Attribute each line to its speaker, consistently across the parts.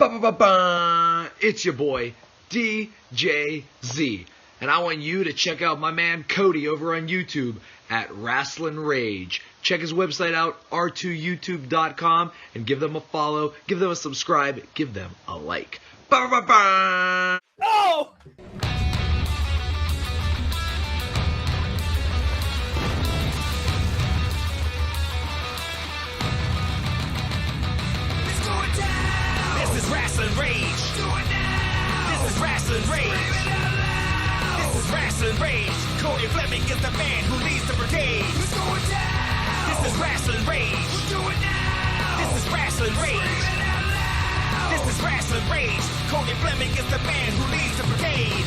Speaker 1: Ba-ba-ba-ba! It's your boy, DJZ. And I want you to check out my man Cody over on YouTube at Rasslin Rage. Check his website out, r2youtube.com, and give them a follow, give them a subscribe, give them a like. Ba-ba-ba!
Speaker 2: Oh!
Speaker 3: This is Rasslin Rage. Do it now. This is Rasslin Rage. Scream it out loud. This is Rasslin Rage. Cody Fleming is the man who leads the brigade. Who's going down? This is Rasslin Rage. We'll do it now. This is Rasslin Rage. Scream it out loud. This is Rasslin Rage. Cody Fleming is the man who leads the brigade.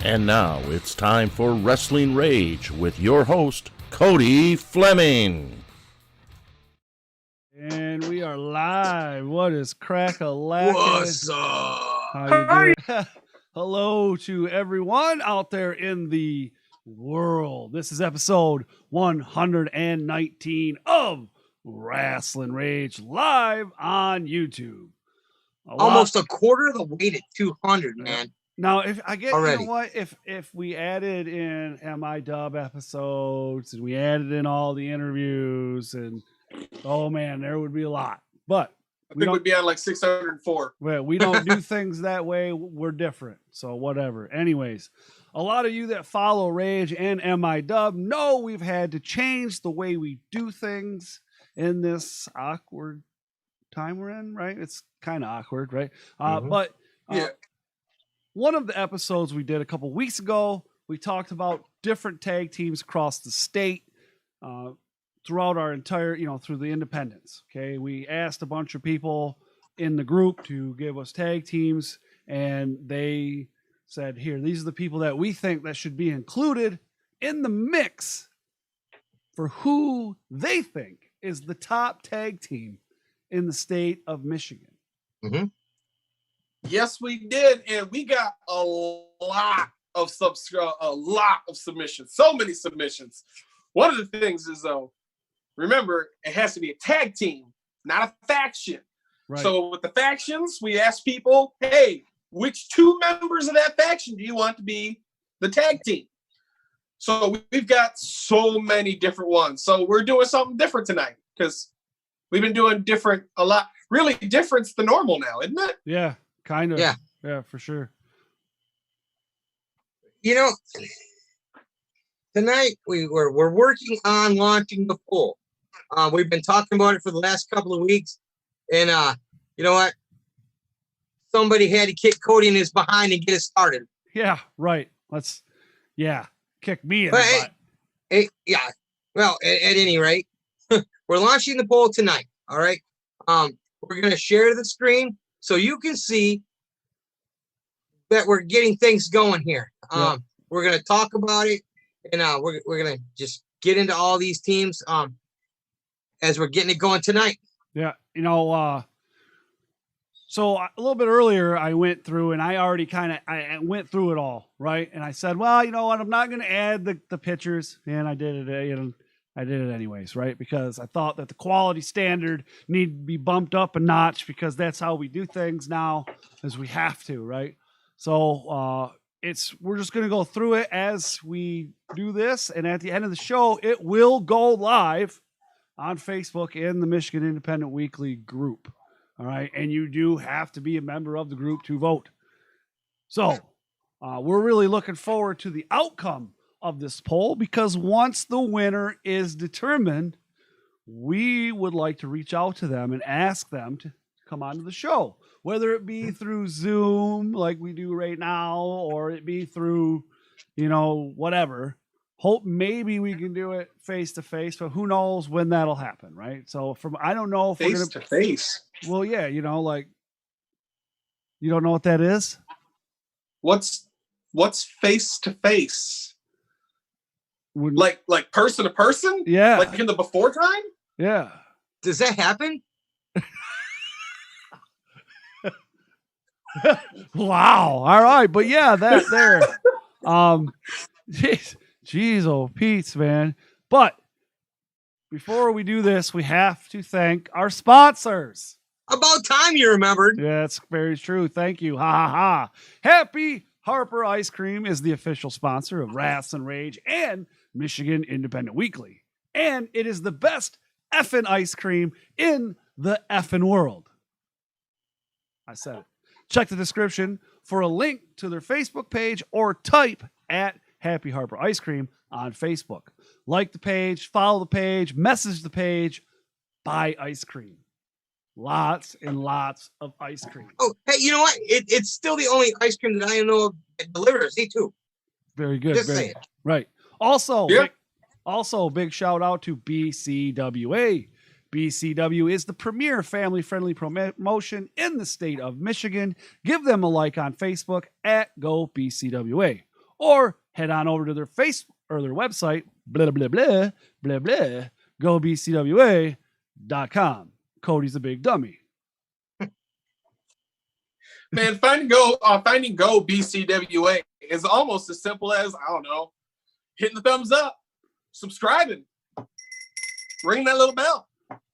Speaker 4: And now it's time for Rasslin Rage with your host, Cody Fleming.
Speaker 2: And we are live. What is crack-a-lackin'?
Speaker 1: What's up?
Speaker 2: How you doing? Hello to everyone out there in the world. This is episode 119 of Rasslin Rage live on YouTube.
Speaker 5: Almost a quarter of the way to 200, man.
Speaker 2: Now, if I get,
Speaker 5: already.
Speaker 2: You know what? If we added in MI-Dub episodes and we added in all the interviews and oh man, there would be a lot. But
Speaker 6: I think we'd be on like 604.
Speaker 2: Well, we don't do things that way. We're different. So whatever. Anyways, a lot of you that follow Rage and MI-Dub know we've had to change the way we do things in this awkward time we're in, right? It's kind of awkward, right? But
Speaker 6: Yeah.
Speaker 2: one of the episodes we did a couple weeks ago, we talked about different tag teams across the state throughout our entire, through the independents. Okay. We asked a bunch of people in the group to give us tag teams, and they said, here, these are the people that we think that should be included in the mix for who they think is the top tag team in the state of Michigan.
Speaker 5: Mm-hmm.
Speaker 6: Yes, we did, and we got a lot of submissions. So many submissions. One of the things is, though, remember, it has to be a tag team, not a faction.
Speaker 2: Right.
Speaker 6: So with the factions, we asked people, hey, which two members of that faction do you want to be the tag team? So we've got so many different ones. So we're doing something different tonight because we've been doing a lot, really different than normal now, isn't it?
Speaker 2: Yeah. Kind of.
Speaker 5: Yeah.
Speaker 2: Yeah, for sure.
Speaker 5: Tonight we're working on launching the poll. We've been talking about it for the last couple of weeks, and you know what? Somebody had to kick Cody in his behind and get it started.
Speaker 2: Yeah, right. Kick me in the butt.
Speaker 5: Yeah. Well, at any rate, we're launching the poll tonight. All right. We're gonna share the screen so you can see that we're getting things going here. We're gonna talk about it, and we're gonna just get into all these teams as we're getting it going tonight.
Speaker 2: Yeah, so a little bit earlier I went through and I already I went through it all, right? And I said, well, you know what, I'm not gonna add the pictures, and I did it. I did it anyways, right? Because I thought that the quality standard needed to be bumped up a notch, because that's how we do things now, as we have to, right? So we're just going to go through it as we do this. And at the end of the show, it will go live on Facebook in the Michigan Independent Weekly group. All right. And you do have to be a member of the group to vote. So we're really looking forward to the outcome of this poll, because once the winner is determined, we would like to reach out to them and ask them to come onto the show, whether it be through Zoom like we do right now, or it be through, whatever. Hope maybe we can do it face to face, but who knows when that'll happen, right? So I don't know if
Speaker 6: face
Speaker 2: we're gonna
Speaker 6: to face.
Speaker 2: Well, yeah, you don't know what that is?
Speaker 6: What's face to face? Like person to person?
Speaker 2: Yeah.
Speaker 6: Like in the before time?
Speaker 2: Yeah.
Speaker 5: Does that happen?
Speaker 2: Wow. All right. But yeah, that there. Jeez, oh, Pete's, man. But before we do this, we have to thank our sponsors.
Speaker 5: About time you remembered.
Speaker 2: Yeah, that's very true. Thank you. Ha ha ha. Happy Harper Ice Cream is the official sponsor of Rasslin Rage and Michigan Independent Weekly. And it is the best effing ice cream in the effing world. I said it. Check the description for a link to their Facebook page or type at Happy Harper Ice Cream on Facebook. Like the page, follow the page, message the page, buy ice cream. Lots and lots of ice cream.
Speaker 5: Oh, hey, you know what? It's still the only ice cream that I know of that delivers. Me too.
Speaker 2: Very good.
Speaker 5: Just
Speaker 2: very,
Speaker 5: saying.
Speaker 2: Right. Also,
Speaker 6: Yeah.
Speaker 2: big shout out to BCWA. BCW is the premier family-friendly promotion in the state of Michigan. Give them a like on Facebook at Go BCWA, or head on over to their website, blah blah blah blah blah, gobcwa.com. Cody's a big dummy.
Speaker 6: Man, finding Go BCWA is almost as simple as, I don't know, hitting the thumbs up, subscribing, ringing that little bell.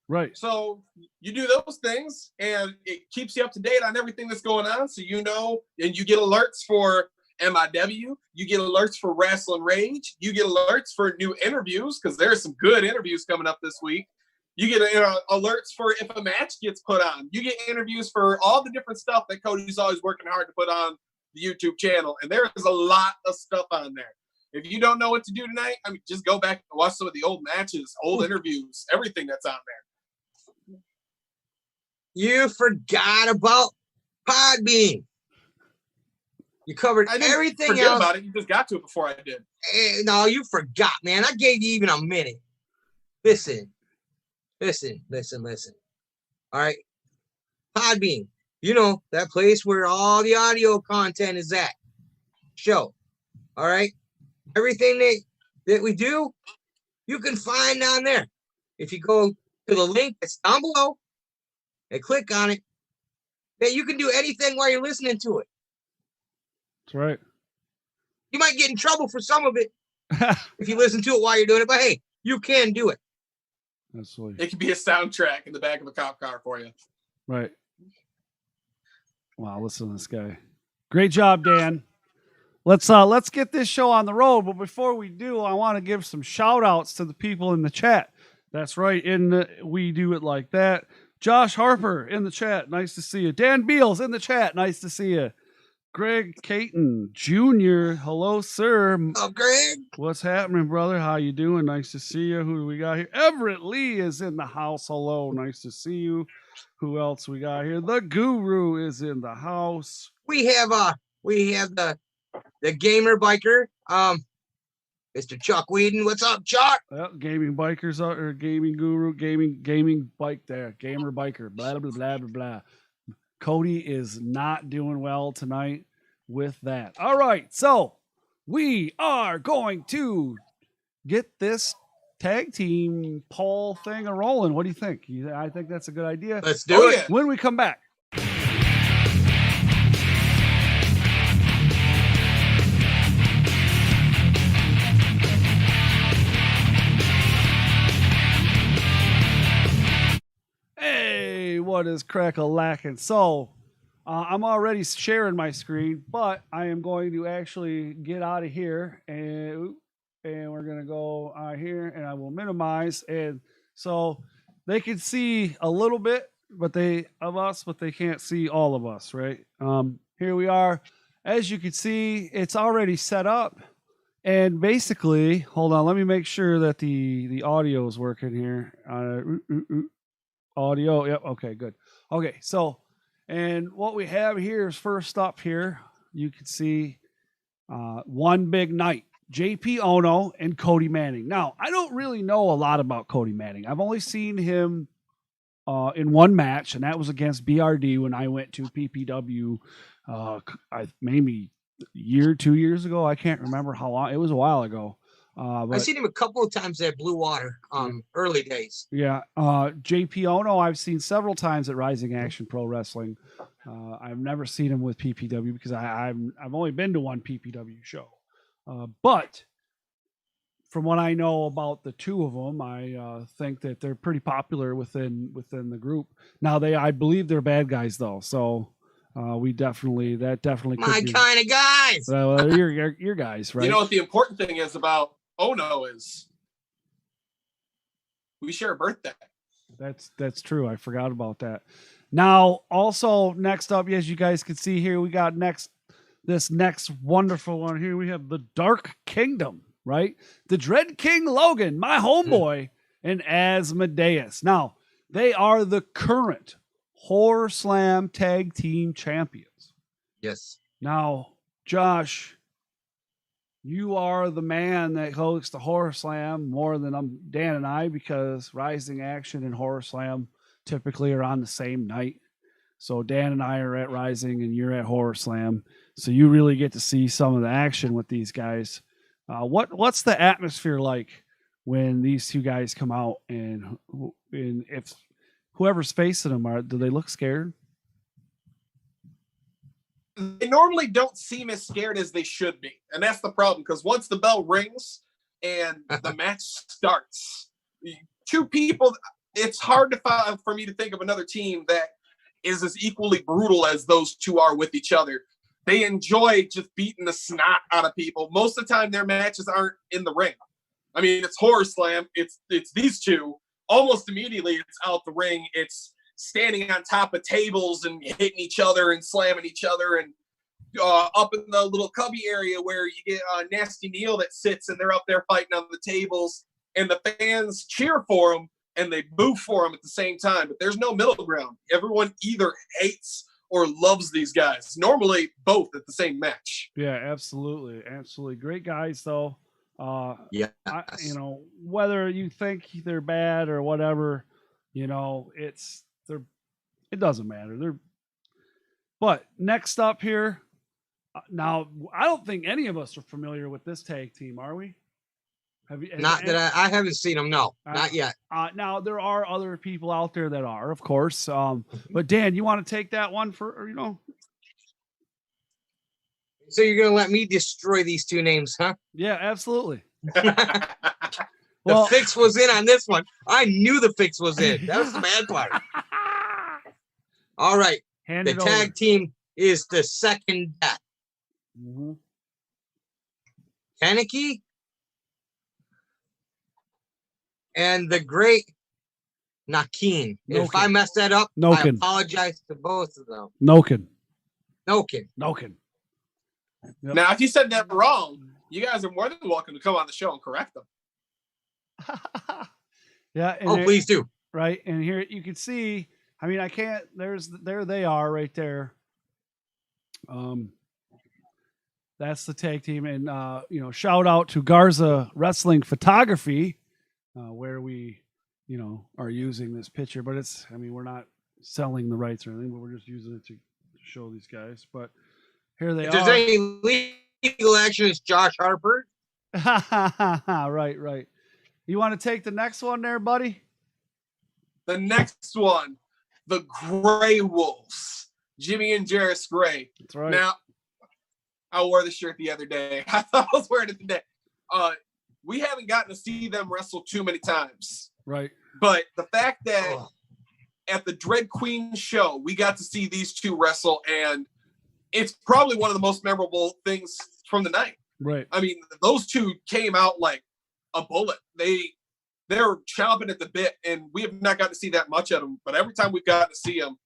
Speaker 2: Right.
Speaker 6: So you do those things and it keeps you up to date on everything that's going on. So you know, and you get alerts for MIW, you get alerts for Rasslin Rage, you get alerts for new interviews because there's some good interviews coming up this week. You get alerts for if a match gets put on. You get interviews for all the different stuff that Cody's always working hard to put on the YouTube channel. And there is a lot of stuff on there. If you don't know what to do tonight, I mean, just go back and watch some of the old matches, old interviews, everything that's on there.
Speaker 5: You forgot about Podbean. You covered
Speaker 6: I didn't
Speaker 5: everything
Speaker 6: forget
Speaker 5: else.
Speaker 6: about it. You just got to it before I did.
Speaker 5: No, you forgot, man. I gave you even a minute. Listen. All right. Podbean. You know, that place where all the audio content is at. Show. All right. Everything that we do, you can find down there. If you go to the link that's down below and click on it, that you can do anything while you're listening to it.
Speaker 2: That's right.
Speaker 5: You might get in trouble for some of it if you listen to it while you're doing it, but hey, you can do it.
Speaker 2: Absolutely.
Speaker 6: It could be a soundtrack in the back of a cop car for you.
Speaker 2: Right. Wow, listen to this guy. Great job, Dan. Let's get this show on the road, but before we do, I want to give some shout outs to the people in the chat. That's right, we do it like that. Josh Harper in the chat, nice to see you. Dan Beals in the chat, nice to see you. Greg Caton Jr., hello, sir.
Speaker 5: Oh, Greg.
Speaker 2: What's happening, brother? How you doing? Nice to see you. Who do we got here? Everett Lee is in the house. Hello, nice to see you. Who else we got here? The Guru is in the house.
Speaker 5: We have the gamer biker, Mr. Chuck Whedon. What's up, Chuck?
Speaker 2: Gaming bikers or gaming guru, gaming bike there, gamer biker, blah blah blah blah blah. Cody is not doing well tonight with that. All right, so we are going to get this tag team poll thing a rolling. What do you think? I think that's a good idea.
Speaker 5: Let's do it.
Speaker 6: Yeah.
Speaker 2: When we come back. Hey, what is crack-a-lackin'? So, I'm already sharing my screen, but I am going to actually get out of here and we're going to go here and I will minimize. And so they can see a little bit but they can't see all of us, right? Here we are. As you can see, it's already set up. And basically, hold on, let me make sure that the audio is working here. Audio, yep, okay, good. Okay, so, and what we have here is first up here, you can see One Big Night, JP Ono and Cody Manning. Now, I don't really know a lot about Cody Manning. I've only seen him in one match, and that was against BRD when I went to PPW maybe a year, 2 years ago. I can't remember how long. It was a while ago.
Speaker 5: I've seen him a couple of times at Blue Water, early days.
Speaker 2: Yeah. JP Ono, I've seen several times at Rising Action Pro Wrestling. I've never seen him with PPW because I've only been to one PPW show. But from what I know about the two of them, I think that they're pretty popular within the group. Now I believe they're bad guys though, so that definitely
Speaker 5: My
Speaker 2: could be.
Speaker 5: kind of guys.
Speaker 2: Well, your guys, right?
Speaker 6: You know what the important thing is about Ono is we share a birthday.
Speaker 2: That's true. I forgot about that. Now, also next up, as you guys can see here, we got this next wonderful one here. We have the Dark Kingdom, right? The Dread King Logan, my homeboy, and Asmodeus. Now, they are the current Horror Slam Tag Team Champions.
Speaker 5: Yes.
Speaker 2: Now, Josh, you are the man that hosts the Horror Slam more than Dan and I, because Rising Action and Horror Slam typically are on the same night. So Dan and I are at Rising and you're at Horror Slam. So you really get to see some of the action with these guys. What's the atmosphere like when these two guys come out, and if whoever's facing them, do they look scared?
Speaker 6: They normally don't seem as scared as they should be. And that's the problem, because once the bell rings and the match starts, two people, it's hard for me to think of another team that is as equally brutal as those two are with each other. They enjoy just beating the snot out of people. Most of the time, their matches aren't in the ring. I mean, it's Horror Slam. It's these two. Almost immediately, it's out the ring. It's standing on top of tables and hitting each other and slamming each other, and up in the little cubby area where you get Nasty Neil that sits, and they're up there fighting on the tables, and the fans cheer for him and they boo for him at the same time. But there's no middle ground. Everyone either hates or loves these guys. Normally both at the same match.
Speaker 2: Yeah, absolutely. Great guys though.
Speaker 5: Yeah.
Speaker 2: Whether you think they're bad or whatever, it doesn't matter. But next up here, now I don't think any of us are familiar with this tag team, are we?
Speaker 5: I haven't seen them. No, not yet.
Speaker 2: Now there are other people out there that are, of course. But Dan, you want to take that one for?
Speaker 5: So you're gonna let me destroy these two names, huh?
Speaker 2: Yeah, absolutely.
Speaker 5: The fix was in on this one. I knew the fix was in. That was the bad part. All right. The tag team is the Second Death.
Speaker 2: Mm-hmm.
Speaker 5: Kaneki and the Great Nakin. If I mess that up, I apologize to both of them.
Speaker 2: Nokin.
Speaker 6: Yep. Now, if you said that wrong, you guys are more than welcome to come on the show and correct them.
Speaker 2: Yeah.
Speaker 5: Please do.
Speaker 2: Right. And here you can see, I mean, I can't, there they are right there. That's the tag team. And, shout out to Garza Wrestling Photography, where we, are using this picture, but we're not selling the rights or anything, but we're just using it to show these guys. But here they are. If
Speaker 5: there's any legal action, it's Josh Harper.
Speaker 2: Right. You want to take the next one there, buddy?
Speaker 6: The next one, the Gray Wolves, Jimmy and Jarris Gray.
Speaker 2: That's right.
Speaker 6: Now, I wore the shirt the other day. I thought I was wearing it today. We haven't gotten to see them wrestle too many times.
Speaker 2: Right.
Speaker 6: But the fact that at the Dread Queen show, we got to see these two wrestle, and it's probably one of the most memorable things from the night.
Speaker 2: Right.
Speaker 6: I mean, those two came out like a bullet. They're chomping at the bit, and we have not gotten to see that much of them. But every time we've gotten to see them,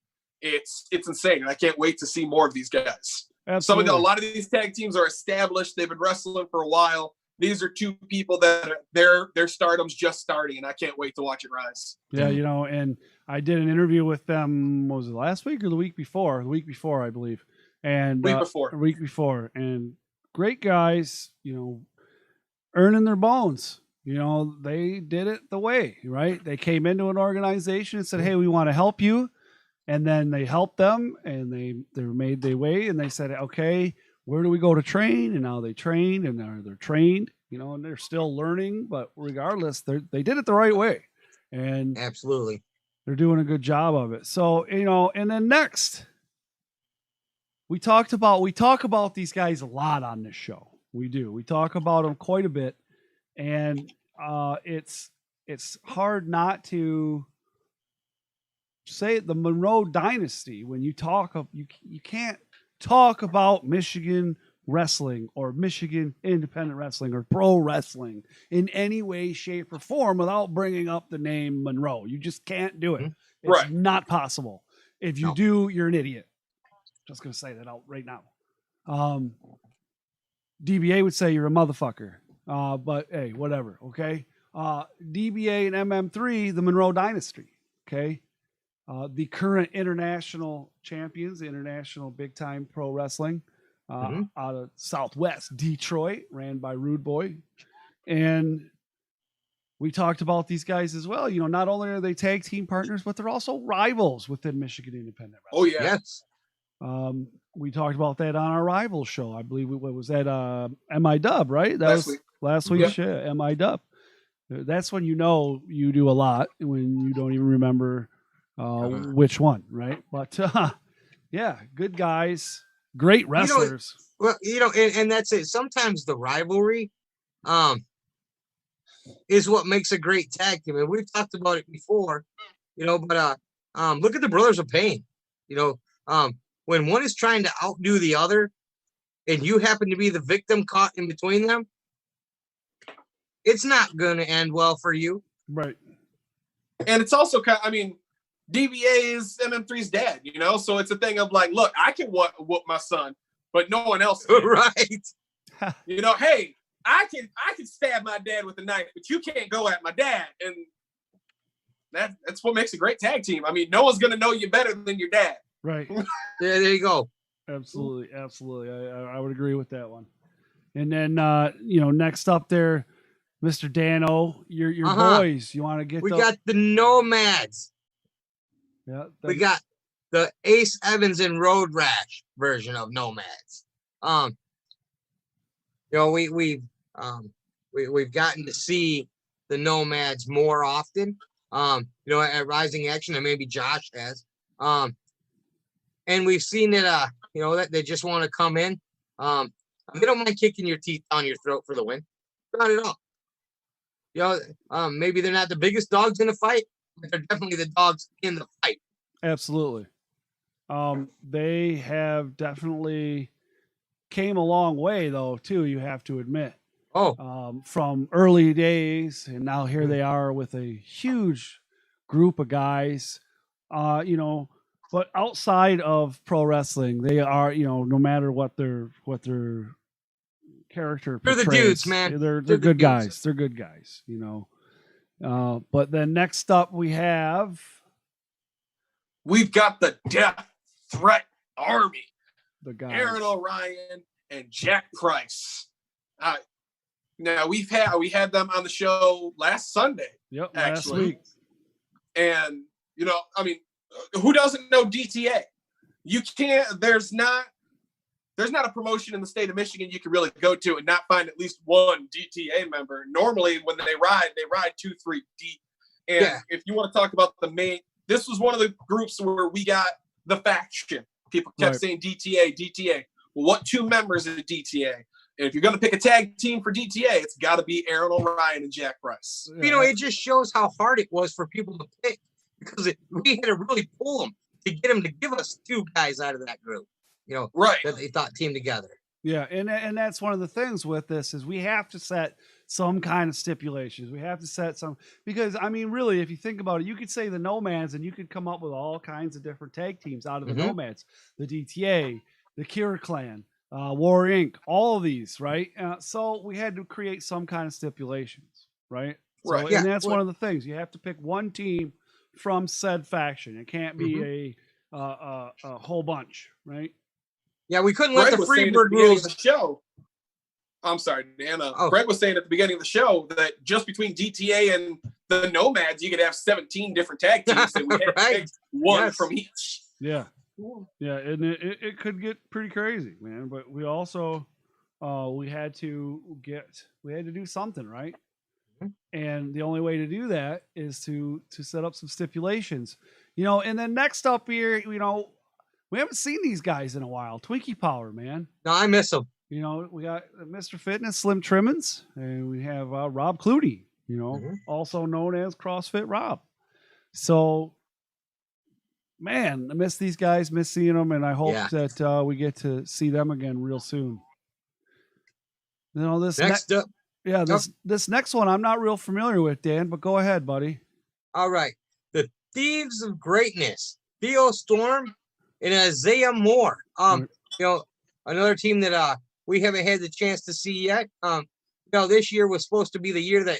Speaker 6: it's insane. And I can't wait to see more of these guys.
Speaker 2: Absolutely.
Speaker 6: A lot of these tag teams are established. They've been wrestling for a while. These are two people that their stardom's just starting, and I can't wait to watch it rise.
Speaker 2: Yeah, and I did an interview with them. Was it last week or the week before? The week before, I believe. And
Speaker 6: week
Speaker 2: before, and great guys, earning their bones. They did it the way, right? They came into an organization and said, "Hey, we want to help you," and then they helped them, and they made their way, and they said, "Okay, where do we go to train?" And now they trained, and they're trained, and they're still learning, but regardless, they did it the right way, and
Speaker 5: absolutely,
Speaker 2: they're doing a good job of it. So and then next. We talk about these guys a lot on this show. We do. We talk about them quite a bit. and it's hard not to say the Monroe Dynasty when you talk of you can't talk about Michigan wrestling or Michigan independent wrestling or pro wrestling in any way, shape, or form without bringing up the name Monroe. You just can't do it. It's
Speaker 6: Right.
Speaker 2: not possible. If you do, you're an idiot. Just gonna say that out right now. DBA would say you're a motherfucker. But hey, whatever. Okay. DBA and MM3, the Monroe Dynasty. Okay. The current international champions, the international big time pro wrestling, out of Southwest Detroit, ran by Rude Boy. And we talked about these guys as well. You know, not only are they tag team partners, but they're also rivals within Michigan Independent Wrestling.
Speaker 6: Oh, yeah.
Speaker 5: Yes.
Speaker 2: We talked about that on our Rivals show. I believe what was that MI Dub, right? That was last week's show, MI Dub. That's when you know you do a lot, when you don't even remember which one, right? But yeah, good guys, great wrestlers.
Speaker 5: And that's it. Sometimes the rivalry is what makes a great tag team. And we've talked about it before, but look at the Brothers of Pain. When one is trying to outdo the other and you happen to be the victim caught in between them, it's not going to end well for you.
Speaker 2: Right.
Speaker 6: And it's also DBA is MM3's dad, so it's a thing of like, look, I can whoop my son, but no one else can.
Speaker 5: Right.
Speaker 6: Hey, I can stab my dad with a knife, but you can't go at my dad. And that's what makes a great tag team. I mean, no one's going to know you better than your dad.
Speaker 2: Right.
Speaker 5: Yeah, there you go.
Speaker 2: Absolutely. I would agree with that one. And then next up there, Mr. Dano, your boys. You want to get?
Speaker 5: We got the Nomads.
Speaker 2: Yeah.
Speaker 5: We got the Ace Evans and Road Rash version of Nomads. We've gotten to see the Nomads more often. At Rising Action, and maybe Josh has. And we've seen it, that they just want to come in. They don't mind kicking your teeth down your throat for the win. Not at all. Maybe they're not the biggest dogs in the fight, but they're definitely the dogs in the fight.
Speaker 2: Absolutely. They have definitely came a long way, though, too, you have to admit. From early days, and now here they are with a huge group of guys, but outside of pro wrestling, they are, no matter what their character portrays,
Speaker 5: they're the dudes, man.
Speaker 2: They're good guys. They're good guys, But then next up we've
Speaker 6: got the Death Threat Army.
Speaker 2: The guys.
Speaker 6: Aaron O'Ryan and Jack Price. Now we had them on the show last Sunday.
Speaker 2: Yep,
Speaker 6: actually.
Speaker 2: last week.
Speaker 6: And who doesn't know DTA? You can't. There's not a promotion in the state of Michigan you can really go to and not find at least one DTA member. Normally, when they ride 2-3 deep. And if you want to talk about the main, this was one of the groups where we got the faction. People kept saying DTA. Well, what two members of DTA? And if you're going to pick a tag team for DTA, it's got to be Aaron O'Ryan and Jack Price.
Speaker 5: It just shows how hard it was for people to pick, because we had to really pull them to get them to give us two guys out of that group, that they thought teamed together.
Speaker 2: Yeah, and that's one of the things with this is we have to set some kind of stipulations. We have to set some, because really, if you think about it, you could say the Nomads and you could come up with all kinds of different tag teams out of the Nomads, the DTA, the Kira Clan, War Inc., all of these, right? So we had to create some kind of stipulations, right?
Speaker 6: Right.
Speaker 2: So, and that's one of the things. You have to pick one team from said faction. It can't be a whole bunch, right?
Speaker 5: Yeah, we couldn't let the Freebird
Speaker 6: rules the show. I'm sorry, Dan. Greg was saying at the beginning of the show that just between DTA and the Nomads, you could have 17 different tag teams, and we had to pick one from each.
Speaker 2: Yeah. Yeah, and it could get pretty crazy, man. But we also we had to do something, right? And the only way to do that is to set up some stipulations, And then next up here, we haven't seen these guys in a while. Twinkie Power, man.
Speaker 5: No, I miss them.
Speaker 2: You know, we got Mr. Fitness, Slim Trimmins, and we have Rob Clooney, you know, also known as CrossFit Rob. So, man, I miss these guys, miss seeing them, and I hope that we get to see them again real soon. You know, this
Speaker 5: next up.
Speaker 2: Yeah, this next one I'm not real familiar with, Dan, but go ahead, buddy.
Speaker 5: All right. The Thieves of Greatness, Theo Storm and Isaiah Moore. You know, another team that we haven't had the chance to see yet. You know, this year was supposed to be the year that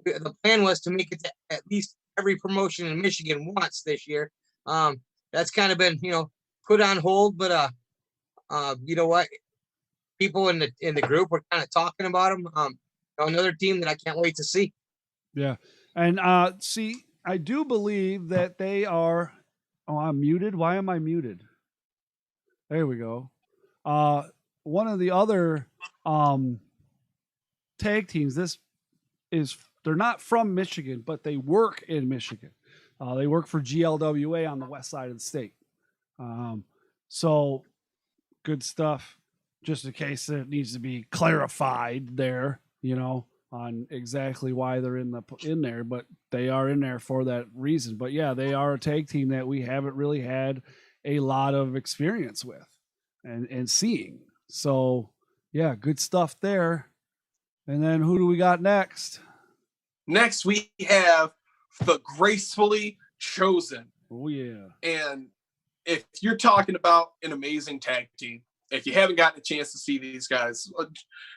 Speaker 5: the plan was to make it to at least every promotion in Michigan once this year. That's kind of been, you know, put on hold, but you know what? People in the group were kind of talking about them. Another team that I can't wait to see.
Speaker 2: Yeah. And see, I do believe that they are. Oh, I'm muted. Why am I muted? There we go. One of the other tag teams. They're not from Michigan, but they work in Michigan. They work for GLWA on the west side of the state. So good stuff. Just in case it needs to be clarified there, you know, on exactly why they're in there, but they are in there for that reason. But yeah, they are a tag team that we haven't really had a lot of experience with and seeing. So yeah, good stuff there. And then who do we got next?
Speaker 6: Next, we have the Gracefully Chosen.
Speaker 2: Oh yeah.
Speaker 6: And if you're talking about an amazing tag team, if you haven't gotten a chance to see these guys,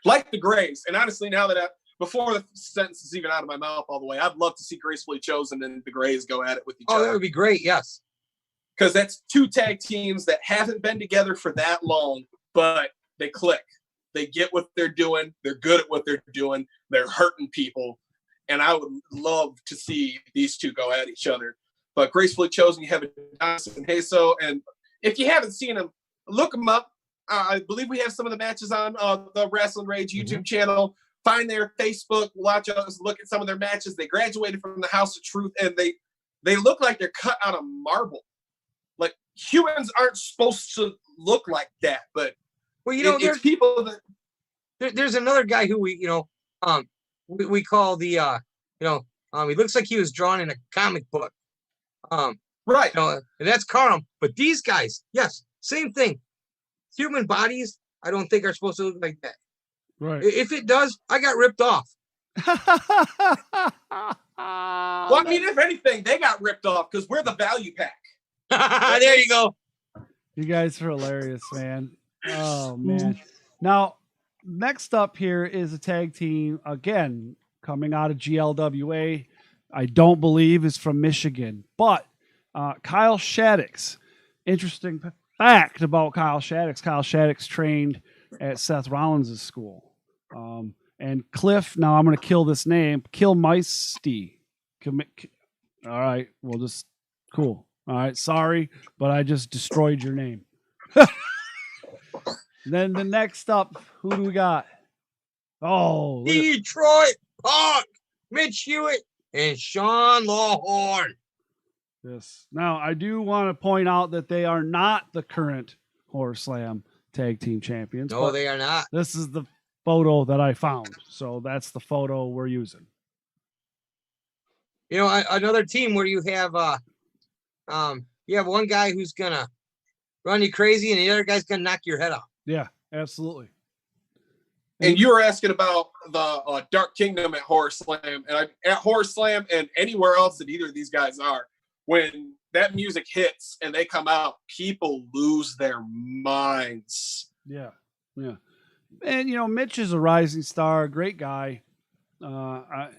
Speaker 6: like the Grays, and honestly, now that before the sentence is even out of my mouth all the way, I'd love to see Gracefully Chosen and the Grays go at it with each other.
Speaker 5: Oh, that would be great. Yes.
Speaker 6: Because that's two tag teams that haven't been together for that long, but they click. They get what they're doing. They're good at what they're doing. They're hurting people. And I would love to see these two go at each other. But Gracefully Chosen, you have Adonis and Heso. And if you haven't seen them, look them up. I believe we have some of the matches on the Rasslin Rage YouTube channel. Find their Facebook, watch us, look at some of their matches. They graduated from the House of Truth, and they look like they're cut out of marble. Like, humans aren't supposed to look like that, but
Speaker 5: well, you know, there's
Speaker 6: people that
Speaker 5: there's another guy who we call the he looks like he was drawn in a comic book.
Speaker 6: Right.
Speaker 5: You know, and that's Carl. But these guys, yes, same thing. Human bodies, I don't think are supposed to look like that.
Speaker 2: Right.
Speaker 5: If it does, I got ripped off.
Speaker 6: Well, I mean, if anything, they got ripped off because we're the value pack.
Speaker 5: There you go.
Speaker 2: You guys are hilarious, man. Oh, man. Now, next up here is a tag team, again, coming out of GLWA. I don't believe is from Michigan, but Kyle Shaddix. Interesting fact about Kyle Shaddix. Kyle Shaddix trained at Seth Rollins' school. And Cliff, now I'm going to kill this name, Kilmeisty. All right, we'll just, cool. All right, sorry, but I just destroyed your name. Then the next up, who do we got? Oh,
Speaker 5: Detroit Punk, Mitch Hewitt, and Sean Lawhorn.
Speaker 2: Yes. Now, I do want to point out that they are not the current Horror Slam Tag Team Champions.
Speaker 5: No, they are not.
Speaker 2: This is the photo that I found. So that's the photo we're using.
Speaker 5: You know, another team where you have one guy who's going to run you crazy and the other guy's going to knock your head off.
Speaker 2: Yeah, absolutely.
Speaker 6: And you were asking about the Dark Kingdom at Horror Slam, and at Horror Slam and anywhere else that either of these guys are, when that music hits and they come out, people lose their minds.
Speaker 2: Yeah, yeah. And, you know, Mitch is a rising star, great guy. I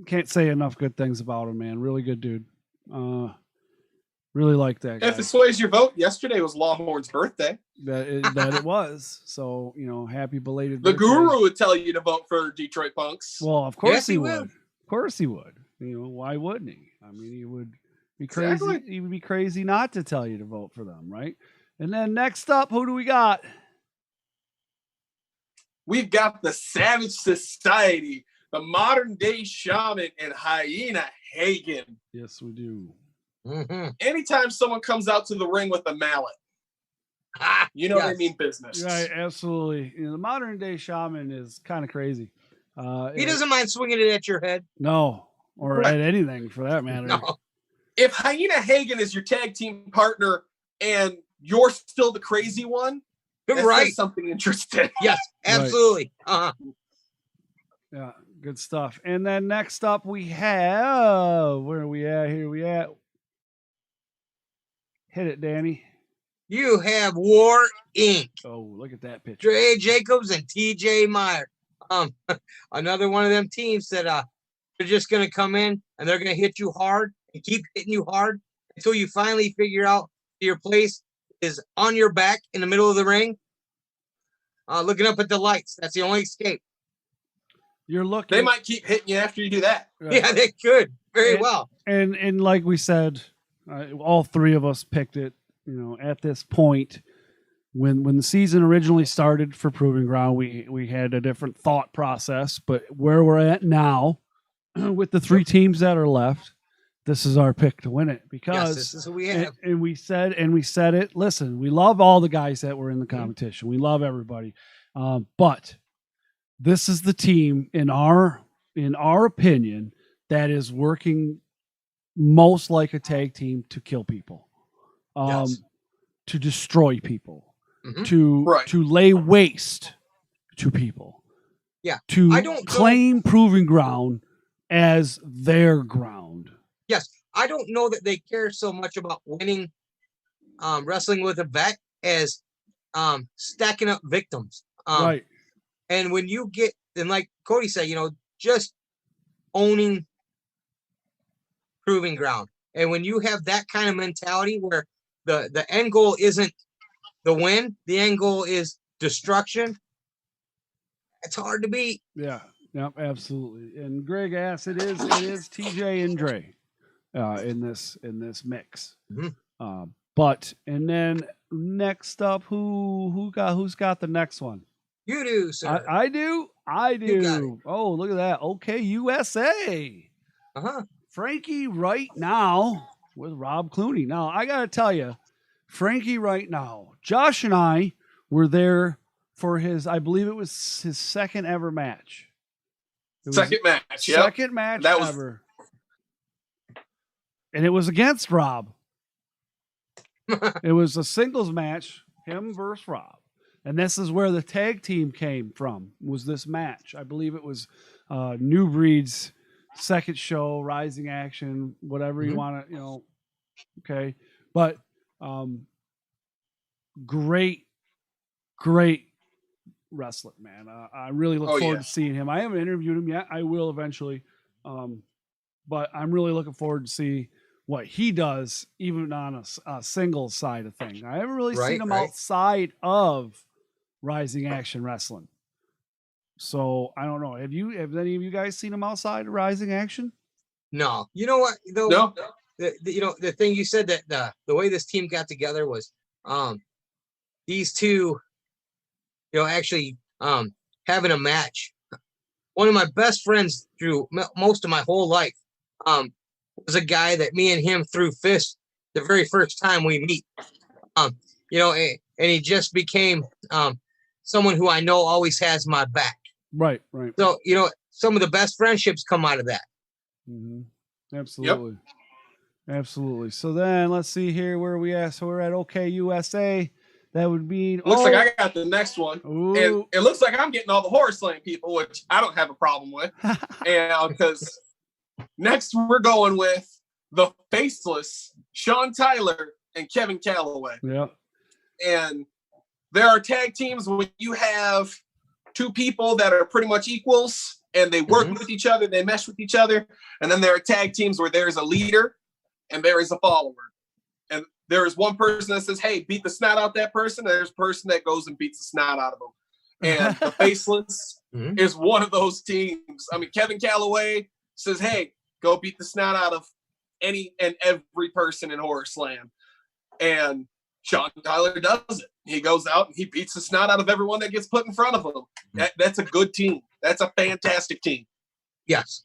Speaker 2: can't say enough good things about him, man. Really good dude. Really like that guy.
Speaker 6: If it sways your vote, yesterday was Lawhorn's birthday.
Speaker 2: That it was. So, you know, happy belated
Speaker 6: The
Speaker 2: birthday.
Speaker 6: Guru would tell you to vote for Detroit Punks.
Speaker 2: Well, of course
Speaker 5: Yes,
Speaker 2: he
Speaker 5: he
Speaker 2: would.
Speaker 5: will.
Speaker 2: Of course he would. You know, why wouldn't he? I mean, he would be crazy.
Speaker 6: Exactly.
Speaker 2: He would be crazy not to tell you to vote for them, right? And then next up, who do we got?
Speaker 6: We've got the Savage Society, the Modern Day Shaman, and Hyena Hagen.
Speaker 2: Yes, we do.
Speaker 5: Mm-hmm.
Speaker 6: Anytime someone comes out to the ring with a mallet, You know
Speaker 5: Yes.
Speaker 6: they mean business.
Speaker 2: Right, absolutely. You know, the modern day shaman is kind of crazy.
Speaker 5: He doesn't mind swinging it at your head.
Speaker 2: No, or
Speaker 6: Right.
Speaker 2: at anything for that matter.
Speaker 5: No.
Speaker 6: If Hyena Hagen is your tag team partner and you're still the crazy one, that
Speaker 5: Right.
Speaker 6: says something interesting.
Speaker 5: Yes, absolutely.
Speaker 2: Yeah, good stuff. And then next up we have, where are we at? Here we at. Hit it, Danny.
Speaker 5: You have War Inc.
Speaker 2: Oh, look at that picture.
Speaker 5: Dre Jacobs and TJ Meyer. Another one of them teams that they're just gonna come in and they're gonna hit you hard and keep hitting you hard until you finally figure out your place is on your back in the middle of the ring, looking up at the lights. That's the only escape.
Speaker 2: You're looking.
Speaker 6: They might keep hitting you after you do that.
Speaker 2: Right.
Speaker 5: Yeah, they could very well.
Speaker 2: And like we said, all three of us picked it. You know, at this point, when the season originally started for Proving Ground, we had a different thought process. But where we're at now, with the three teams that are left, this is our pick to win it because
Speaker 5: Yes, this is who we have.
Speaker 2: and we said it. Listen, we love all the guys that were in the competition. We love everybody, but this is the team in our opinion that is working most like a tag team to kill people,
Speaker 5: Yes.
Speaker 2: to destroy people,
Speaker 5: Mhm.
Speaker 2: to lay waste to people.
Speaker 5: Yeah.
Speaker 2: To
Speaker 5: I don't
Speaker 2: claim Proving Ground as their ground.
Speaker 5: Yes, I don't know that they care so much about winning wrestling with a vet as stacking up victims.
Speaker 2: Right.
Speaker 5: And when you get, and like Cody said, you know, just owning Proving Ground. And when you have that kind of mentality where the end goal isn't the win, the end goal is destruction, it's hard to beat.
Speaker 2: Yeah. Yep, absolutely. And Greg asks, it is TJ and Dre in this mix.
Speaker 5: Mhm.
Speaker 2: But and then next up, who's got the next one?
Speaker 5: You do, sir.
Speaker 2: I do.
Speaker 5: You got it.
Speaker 2: Oh, look at that. Okay, USA.
Speaker 5: Uh-huh.
Speaker 2: Frankie right now with Rob Clooney. Now, I got to tell you, Frankie right now, Josh and I were there for his, I believe it was his second ever match. It was
Speaker 6: Second match. Yep.
Speaker 2: Second match
Speaker 6: That was-
Speaker 2: ever. And it was against Rob. It was a singles match, him versus Rob. And this is where the tag team came from, was this match. I believe it was New Breed's second show, Rising Action, whatever you want to, okay. But great wrestler, man. I really look forward to seeing him. I haven't interviewed him yet. I will eventually. But I'm really looking forward to see what he does, even on a single side of thing. I haven't really seen him outside of Rising Action Wrestling. So I don't know. Have any of you guys seen him outside of Rising Action?
Speaker 5: No. You know what? Though,
Speaker 6: No.
Speaker 5: The thing you said that the way this team got together was these two, actually having a match. One of my best friends through most of my whole life was a guy that me and him threw fists the very first time we meet. And he just became someone who I know always has my back.
Speaker 2: Right.
Speaker 5: So, some of the best friendships come out of that.
Speaker 2: Mm-hmm. Absolutely. Yep. Absolutely. So then let's see here where we at. So we're at OK USA. That would be.
Speaker 6: Looks like I got the next one.
Speaker 2: Ooh.
Speaker 6: And it looks like I'm getting all the horror slam people, which I don't have a problem with. And because next we're going with the faceless Sean Tyler and Kevin Calloway.
Speaker 2: Yeah.
Speaker 6: And there are tag teams when you have two people that are pretty much equals and they work with each other, they mesh with each other. And then there are tag teams where there's a leader and there is a follower. And there is one person that says, hey, beat the snot out that person. And there's a person that goes and beats the snot out of them. And the faceless is one of those teams. I mean, Kevin Calloway says, hey, go beat the snot out of any and every person in Horror Slam. And Sean Tyler does it. He goes out and he beats the snot out of everyone that gets put in front of him. That's a good team. That's a fantastic team.
Speaker 5: Yes.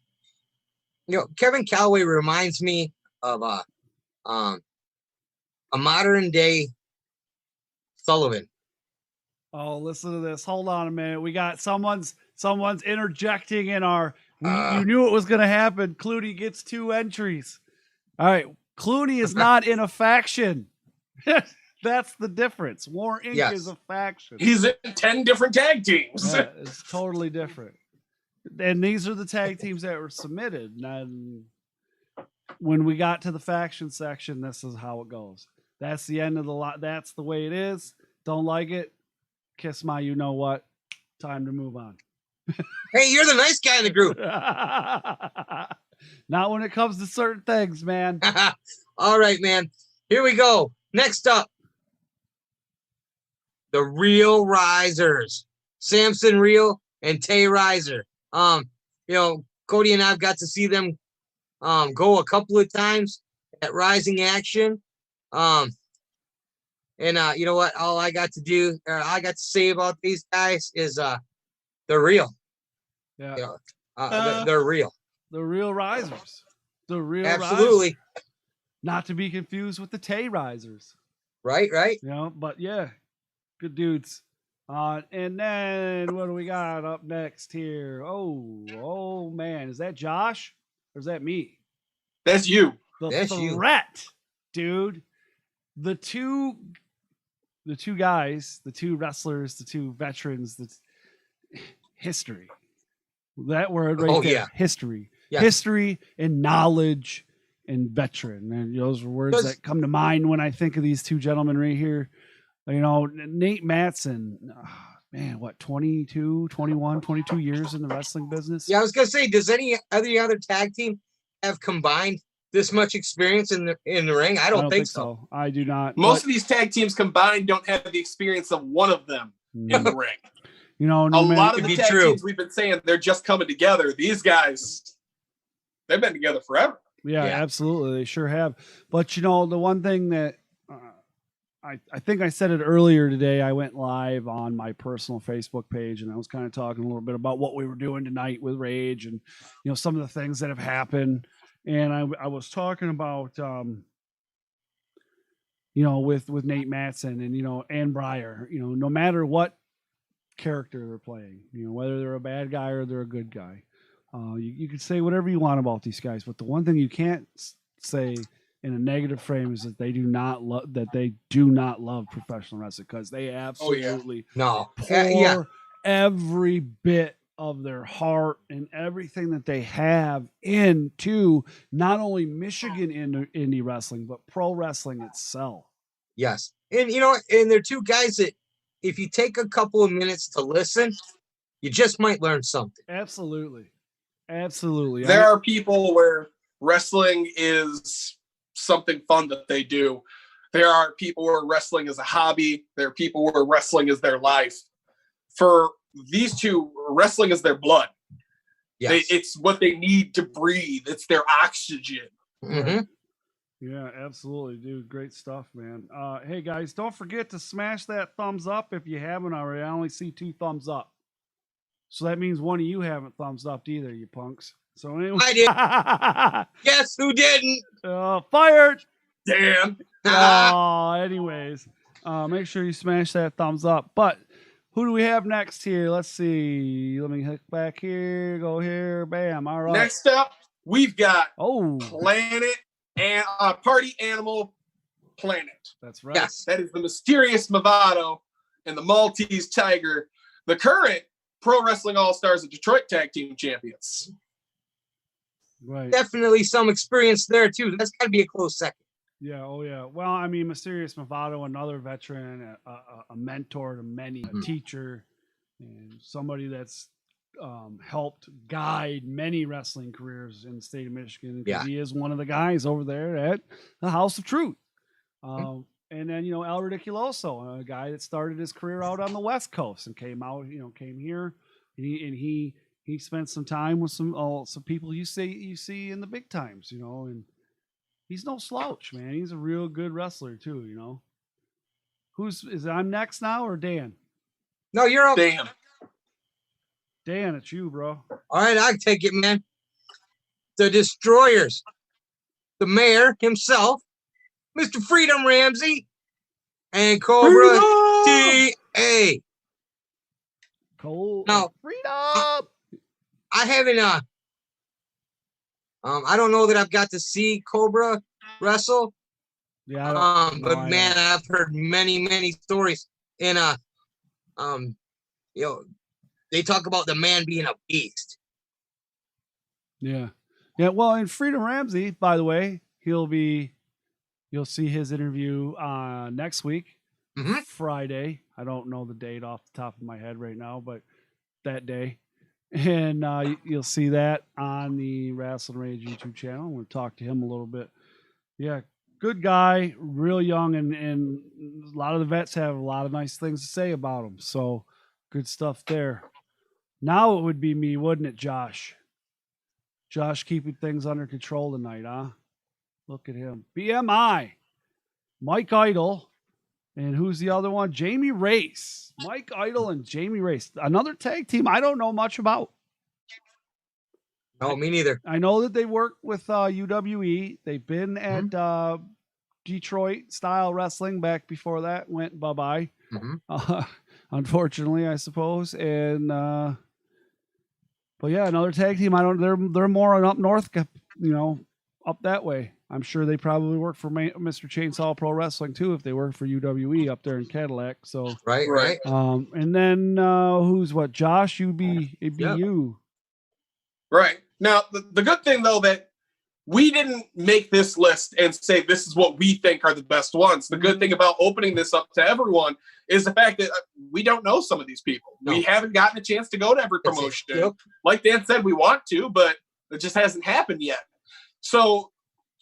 Speaker 5: Kevin Calloway reminds me of a modern day Sullivan.
Speaker 2: Oh, listen to this. Hold on a minute. We got someone's interjecting in our. You knew it was going to happen. Clooney gets 2 entries. All right, Clooney is not in a faction. That's the difference. War Inc. is a faction.
Speaker 6: He's in 10 different tag teams.
Speaker 2: Yeah, it's totally different. And these are the tag teams that were submitted. And when we got to the faction section, this is how it goes. That's the end of the lot. That's the way it is. Don't like it. Kiss my you know what. Time to move on.
Speaker 5: Hey, you're the nice guy in the group.
Speaker 2: Not when it comes to certain things, man.
Speaker 5: All right, man. Here we go. Next up, the Real Risers, Samson Real and Tay Riser. Cody and I've got to see them go a couple of times at Rising Action. You know what? All I got to say about these guys is they're real.
Speaker 2: Yeah.
Speaker 5: They're real.
Speaker 2: The Real Risers. The Real
Speaker 5: Absolutely.
Speaker 2: Risers. Not to be confused with the Tay Risers.
Speaker 5: Right.
Speaker 2: But yeah, good dudes. And then what do we got up next here? Oh man, is that Josh or is that me?
Speaker 6: That's you.
Speaker 2: The threat, dude. The two guys, the 2 wrestlers, the 2 veterans, the history. That word right there. Yeah. History. Yes. History and knowledge and veteran. And those are words that come to mind when I think of these 2 gentlemen right here. Nate Matson, man, what, 22, 21, 22 years in the wrestling business?
Speaker 5: Yeah, I was going to say, does any other tag team have combined this much experience in the ring? I don't think so.
Speaker 2: I do not.
Speaker 6: Most of these tag teams combined don't have the experience of one of them in the ring.
Speaker 2: A
Speaker 6: lot of the tag teams we've been saying they're just coming together. These guys, they've been together forever.
Speaker 2: Yeah, absolutely. They sure have. But, the one thing that I think I said it earlier today, I went live on my personal Facebook page and I was kind of talking a little bit about what we were doing tonight with Rage and, some of the things that have happened. And I was talking about, with Nate Matson and, Ann Breyer, no matter what character they're playing, whether they're a bad guy or they're a good guy, you can say whatever you want about these guys. But the one thing you can't say in a negative frame is that they do not love professional wrestling, because they absolutely pour every bit of their heart and everything that they have into not only Michigan indie wrestling, but pro wrestling itself.
Speaker 5: Yes. And, and they're 2 guys that if you take a couple of minutes to listen, you just might learn something.
Speaker 2: Absolutely.
Speaker 6: There are people where wrestling is something fun that they do. There are people where wrestling is a hobby. There are people where wrestling is their life. For these 2, wrestling is their blood. Yes. It's what they need to breathe. It's their oxygen.
Speaker 5: Mm-hmm.
Speaker 2: Yeah, absolutely, dude. Great stuff, man. Hey, guys, don't forget to smash that thumbs up if you haven't already. I only see 2 thumbs up. So that means one of you haven't thumbs up either, you punks. So anyway.
Speaker 5: I did. Guess who didn't?
Speaker 2: Fired.
Speaker 6: Damn.
Speaker 2: Anyways, make sure you smash that thumbs up. But who do we have next here? Let's see. Let me hook back here. Go here. Bam. All right.
Speaker 6: Next up, we've got Planet and Party Animal Planet.
Speaker 2: That's right.
Speaker 5: Yes.
Speaker 6: That is the Mysterious Movado and the Maltese Tiger, the current Pro Wrestling All-Stars of Detroit Tag Team Champions.
Speaker 2: Right.
Speaker 5: Definitely some experience there, too. That's got to be a close second.
Speaker 2: Yeah. Oh, yeah. Well, I mean, Mysterious Movado, another veteran, a mentor to many, a teacher, and somebody that's helped guide many wrestling careers in the state of Michigan. Yeah. He is one of the guys over there at the House of Truth. And then, El Ridiculoso, a guy that started his career out on the West Coast and came here, and he spent some time with some people you see in the big times, and he's no slouch, man. He's a real good wrestler too, I'm next now or Dan?
Speaker 5: No, you're up.
Speaker 2: Dan, it's you, bro.
Speaker 5: All right, I take it, man. The Destroyers, the mayor himself, Mr. Freedom Ramsey, and Cobra STA.
Speaker 2: Cold
Speaker 5: Now,
Speaker 2: freedom.
Speaker 5: I haven't. I don't know that I've got to see Cobra wrestle.
Speaker 2: Yeah, I don't, no,
Speaker 5: but
Speaker 2: I
Speaker 5: man,
Speaker 2: don't.
Speaker 5: I've heard many stories, and you know, they talk about the man being a beast.
Speaker 2: Yeah. Well, and Freedom Ramsey, by the way, you'll see his interview next week, Friday. I don't know the date off the top of my head right now, but that day. And you'll see that on the Rasslin Rage YouTube channel. We'll talk to him a little bit. Yeah, good guy, real young, and a lot of the vets have a lot of nice things to say about him. So good stuff there. Now it would be me, wouldn't it, Josh? Josh keeping things under control tonight, huh? Look at him. BMI, Mike Idle, and who's the other one? Jamie Race. Mike Idle and Jamie Race. Another tag team I don't know much about.
Speaker 5: No, me neither.
Speaker 2: I know that they work with UWE. They've been at Detroit style wrestling back before that went bye-bye. Unfortunately, I suppose. And but yeah, another tag team. They're more up north, up that way. I'm sure they probably work for Mr. Chainsaw Pro Wrestling too, if they work for UWE up there in Cadillac. So
Speaker 5: right.
Speaker 2: And then who's what? Josh, it'd be you.
Speaker 6: Right. Now, the good thing, though, that we didn't make this list and say this is what we think are the best ones. The good thing about opening this up to everyone is the fact that we don't know some of these people. No. We haven't gotten a chance to go to every promotion. Yep. Like Dan said, we want to, but it just hasn't happened yet. So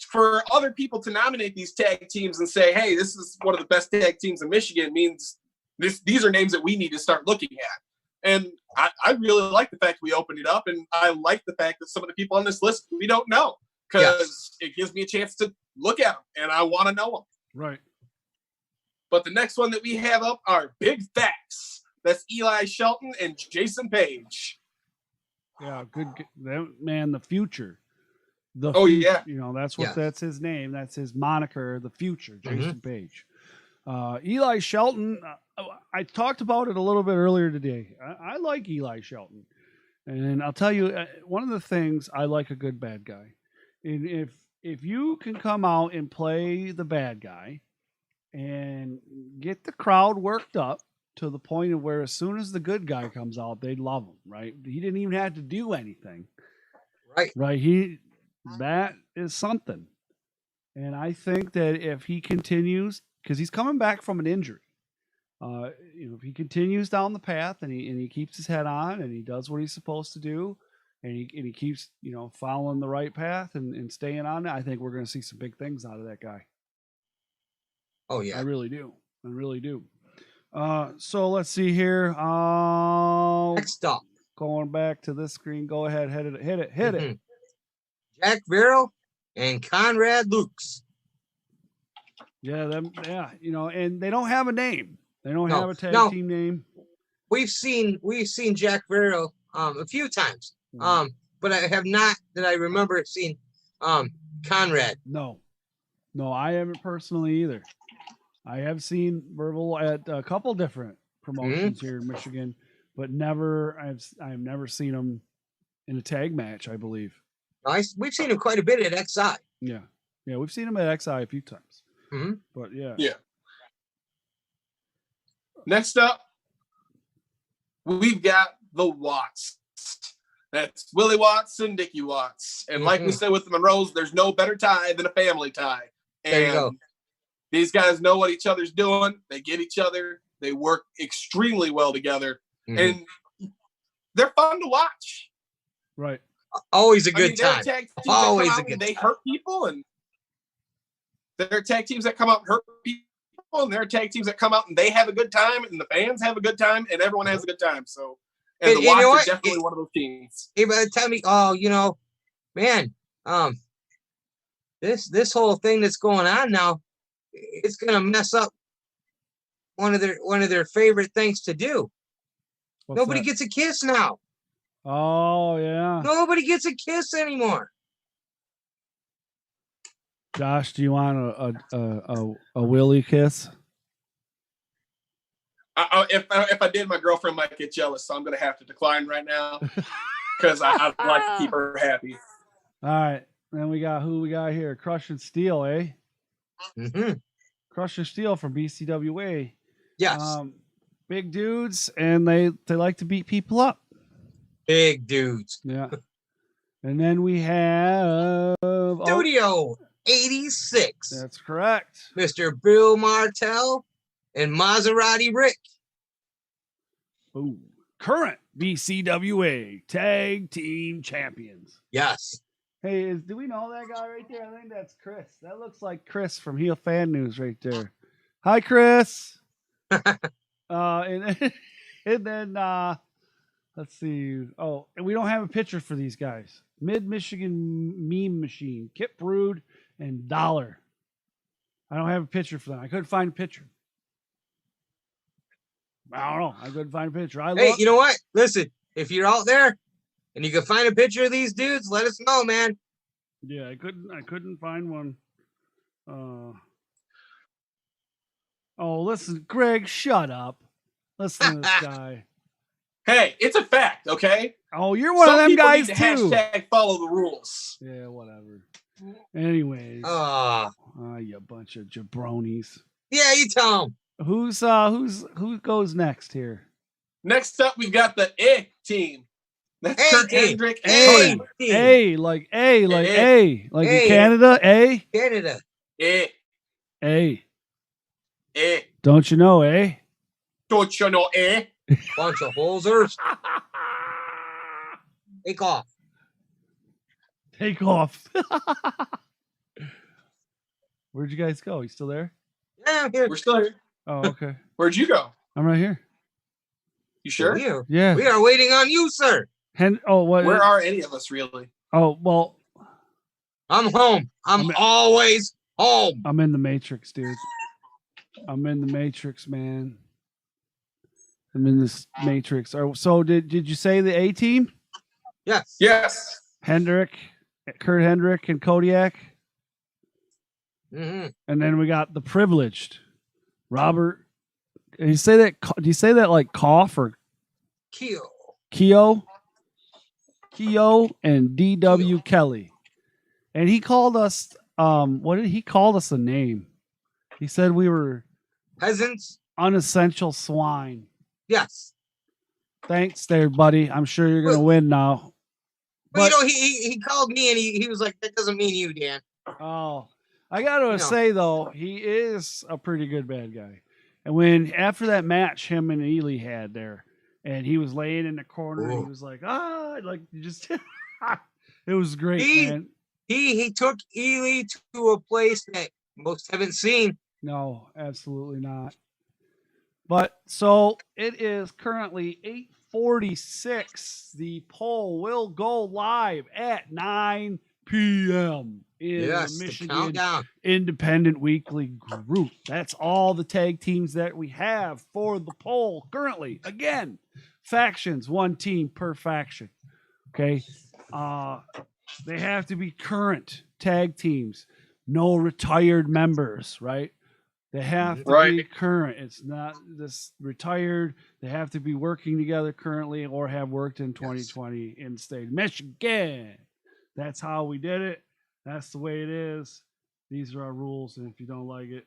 Speaker 6: for other people to nominate these tag teams and say, hey, this is one of the best tag teams in Michigan means these are names that we need to start looking at. And I really like the fact we opened it up, and I like the fact that some of the people on this list we don't know, because it gives me a chance to look at them, and I want to know them.
Speaker 2: Right.
Speaker 6: But the next one that we have up are Big Facts. That's Eli Shelton and Jason Page.
Speaker 2: Yeah, good man. The future.
Speaker 6: Yeah.
Speaker 2: That's his name. That's his moniker. The future, Jason Page. Eli Shelton. I talked about it a little bit earlier today. I like Eli Shelton, and I'll tell you one of the things I like a good bad guy. And if you can come out and play the bad guy and get the crowd worked up to the point of where as soon as the good guy comes out, they love him. Right? He didn't even have to do anything. Right. That is something. And I think that if he continues, because he's coming back from an injury, if he continues down the path and he keeps his head on and he does what he's supposed to do, and he keeps following the right path and staying on it, I think we're going to see some big things out of that guy.
Speaker 5: Oh yeah,
Speaker 2: I really do. So let's see here.
Speaker 5: Next up,
Speaker 2: going back to this screen. Go ahead, hit it.
Speaker 5: Jack Verrill and Conrad Lukes.
Speaker 2: Yeah, and they don't have a name. They don't have a tag team name.
Speaker 5: We've seen Jack Verrill a few times. But I have not that I remember seeing Conrad.
Speaker 2: No, I haven't personally either. I have seen Verrill at a couple different promotions here in Michigan, but I've never seen him in a tag match, I believe.
Speaker 5: We've seen him quite a bit at XI.
Speaker 2: Yeah, we've seen him at XI a few times. But yeah.
Speaker 6: Next up, we've got the Watts. That's Willie Watts and Dickie Watts. And like we said with the Monroes, there's no better tie than a family tie. And
Speaker 5: there you go.
Speaker 6: These guys know what each other's doing. They get each other. They work extremely well together. And they're fun to watch.
Speaker 2: Right.
Speaker 5: Always a good time.
Speaker 6: Always a good time. They hurt people, and there are tag teams that come out and hurt people, and there are tag teams that come out and they have a good time, and the fans have a good time, and everyone has a good time. So, and the Watts are definitely one of those teams.
Speaker 5: Everybody tell me, man, this whole thing that's going on now, it's gonna mess up one of their favorite things to do. Nobody gets a kiss now.
Speaker 2: Oh yeah.
Speaker 5: Nobody gets a kiss anymore.
Speaker 2: Josh, do you want a Willie kiss?
Speaker 6: If I did, my girlfriend might get jealous, so I'm gonna have to decline right now because I'd like to keep her happy.
Speaker 2: All right. Then we got who we got here? Crush and Steel, eh?
Speaker 5: Mm-hmm.
Speaker 2: Crush and Steel from BCWA.
Speaker 5: Yes.
Speaker 2: Big dudes, and they like to beat people up.
Speaker 5: Big dudes.
Speaker 2: Yeah. And then we have
Speaker 5: Studio 86.
Speaker 2: That's correct.
Speaker 5: Mr. Bill Martell and Maserati Rick.
Speaker 2: Ooh. Current BCWA Tag Team Champions.
Speaker 5: Yes.
Speaker 2: Hey, do we know that guy right there? I think that's Chris. That looks like Chris from Heel Fan News right there. Hi, Chris. And then let's see. Oh, and we don't have a picture for these guys. Mid-Michigan Meme Machine, Kip Brood, and Dollar. I don't have a picture for them. I couldn't find a picture. I don't know. I couldn't find a picture.
Speaker 5: Hey, you know what? Listen, if you're out there and you can find a picture of these dudes, let us know, man.
Speaker 2: Yeah, I couldn't find one. Oh, listen, Greg, shut up. Listen to this guy.
Speaker 6: Hey, it's a fact, okay?
Speaker 2: Oh, you're one of them guys
Speaker 6: need
Speaker 2: too.
Speaker 6: Hashtag follow the rules.
Speaker 2: Yeah, whatever. Anyways, you bunch of jabronis.
Speaker 5: Yeah, you tell them.
Speaker 2: Who goes next here?
Speaker 6: Next up, we've got the team. That's Kurt Hendrick.
Speaker 2: Like in Canada,
Speaker 5: Canada.
Speaker 2: Don't you know,
Speaker 6: Don't you know,
Speaker 5: Bunch of hosers. Take off.
Speaker 2: Take off. Where'd you guys go? You still there?
Speaker 5: Yeah, I'm here.
Speaker 6: We're still here.
Speaker 2: Oh, okay.
Speaker 6: Where'd you go?
Speaker 2: I'm right here.
Speaker 6: You sure?
Speaker 2: Yeah.
Speaker 5: We are waiting on you, sir.
Speaker 2: What?
Speaker 6: Where are any of us really?
Speaker 2: Oh, well.
Speaker 5: I'm home. I'm always home.
Speaker 2: I'm in the Matrix, dude. I'm in the Matrix, man. I'm in this Matrix. So did you say the A team?
Speaker 5: Yes.
Speaker 6: Yes.
Speaker 2: Kurt Hendrick, and Kodiak.
Speaker 5: Mm-hmm.
Speaker 2: And then we got the Privileged, Robert. Do you say that like cough or Keo, and D.W. Kelly. And he called us, what did he call us a name? He said we were
Speaker 5: peasants,
Speaker 2: unessential swine.
Speaker 5: Yes.
Speaker 2: Thanks there, buddy. I'm sure you're going to win now.
Speaker 5: But you know, he called me and he was like, that doesn't mean you, Dan.
Speaker 2: Oh, I got to say, though, he is a pretty good bad guy. And after that match him and Ely had there, and he was laying in the corner, and he was like, just, it was great, man.
Speaker 5: He took Ely to a place that most haven't seen.
Speaker 2: No, absolutely not. But so it is currently 8:46. The poll will go live at 9 p.m. in the Michigan Independent Weekly Group. That's all the tag teams that we have for the poll currently. Again, factions, one team per faction. Okay. They have to be current tag teams, no retired members, right? They have to be current. It's not this retired. They have to be working together currently or have worked in 2020 in the state of Michigan. That's how we did it. That's the way it is. These are our rules, and if you don't like it,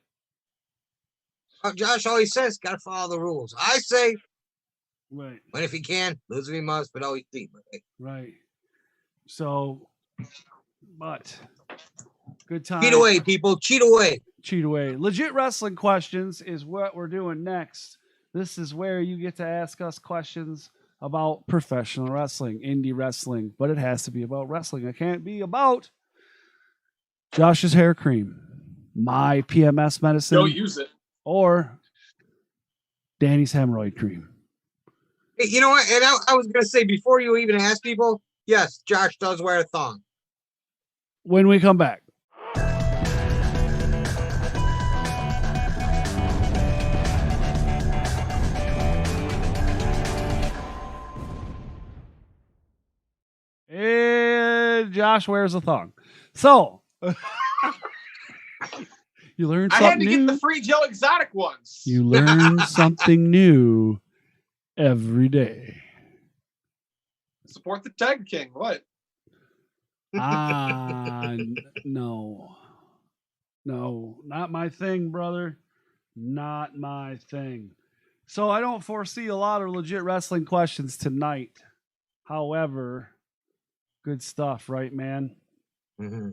Speaker 5: Josh always says, "Got to follow the rules." I say,
Speaker 2: right.
Speaker 5: But if he can, lose if he must, but always think.
Speaker 2: Right. So, but good time.
Speaker 5: Cheat away, people. Cheat away.
Speaker 2: Cheat away. Legit wrestling questions is what we're doing next. This is where you get to ask us questions about professional wrestling, indie wrestling, but it has to be about wrestling. It can't be about Josh's hair cream, my PMS medicine.
Speaker 6: Don't use it.
Speaker 2: Or Danny's hemorrhoid cream.
Speaker 5: Hey, you know what? And I was going to say, before you even ask people, yes, Josh does wear a thong.
Speaker 2: When we come back. And Josh wears a thong. So, You learn
Speaker 6: I
Speaker 2: something
Speaker 6: had to
Speaker 2: new.
Speaker 6: get the free Joe Exotic ones.
Speaker 2: You learn something new every day.
Speaker 6: Support the Tiger King. What?
Speaker 2: No, not my thing, brother. Not my thing. So I don't foresee a lot of legit wrestling questions tonight. However, good stuff, right, man?
Speaker 5: Mm-hmm.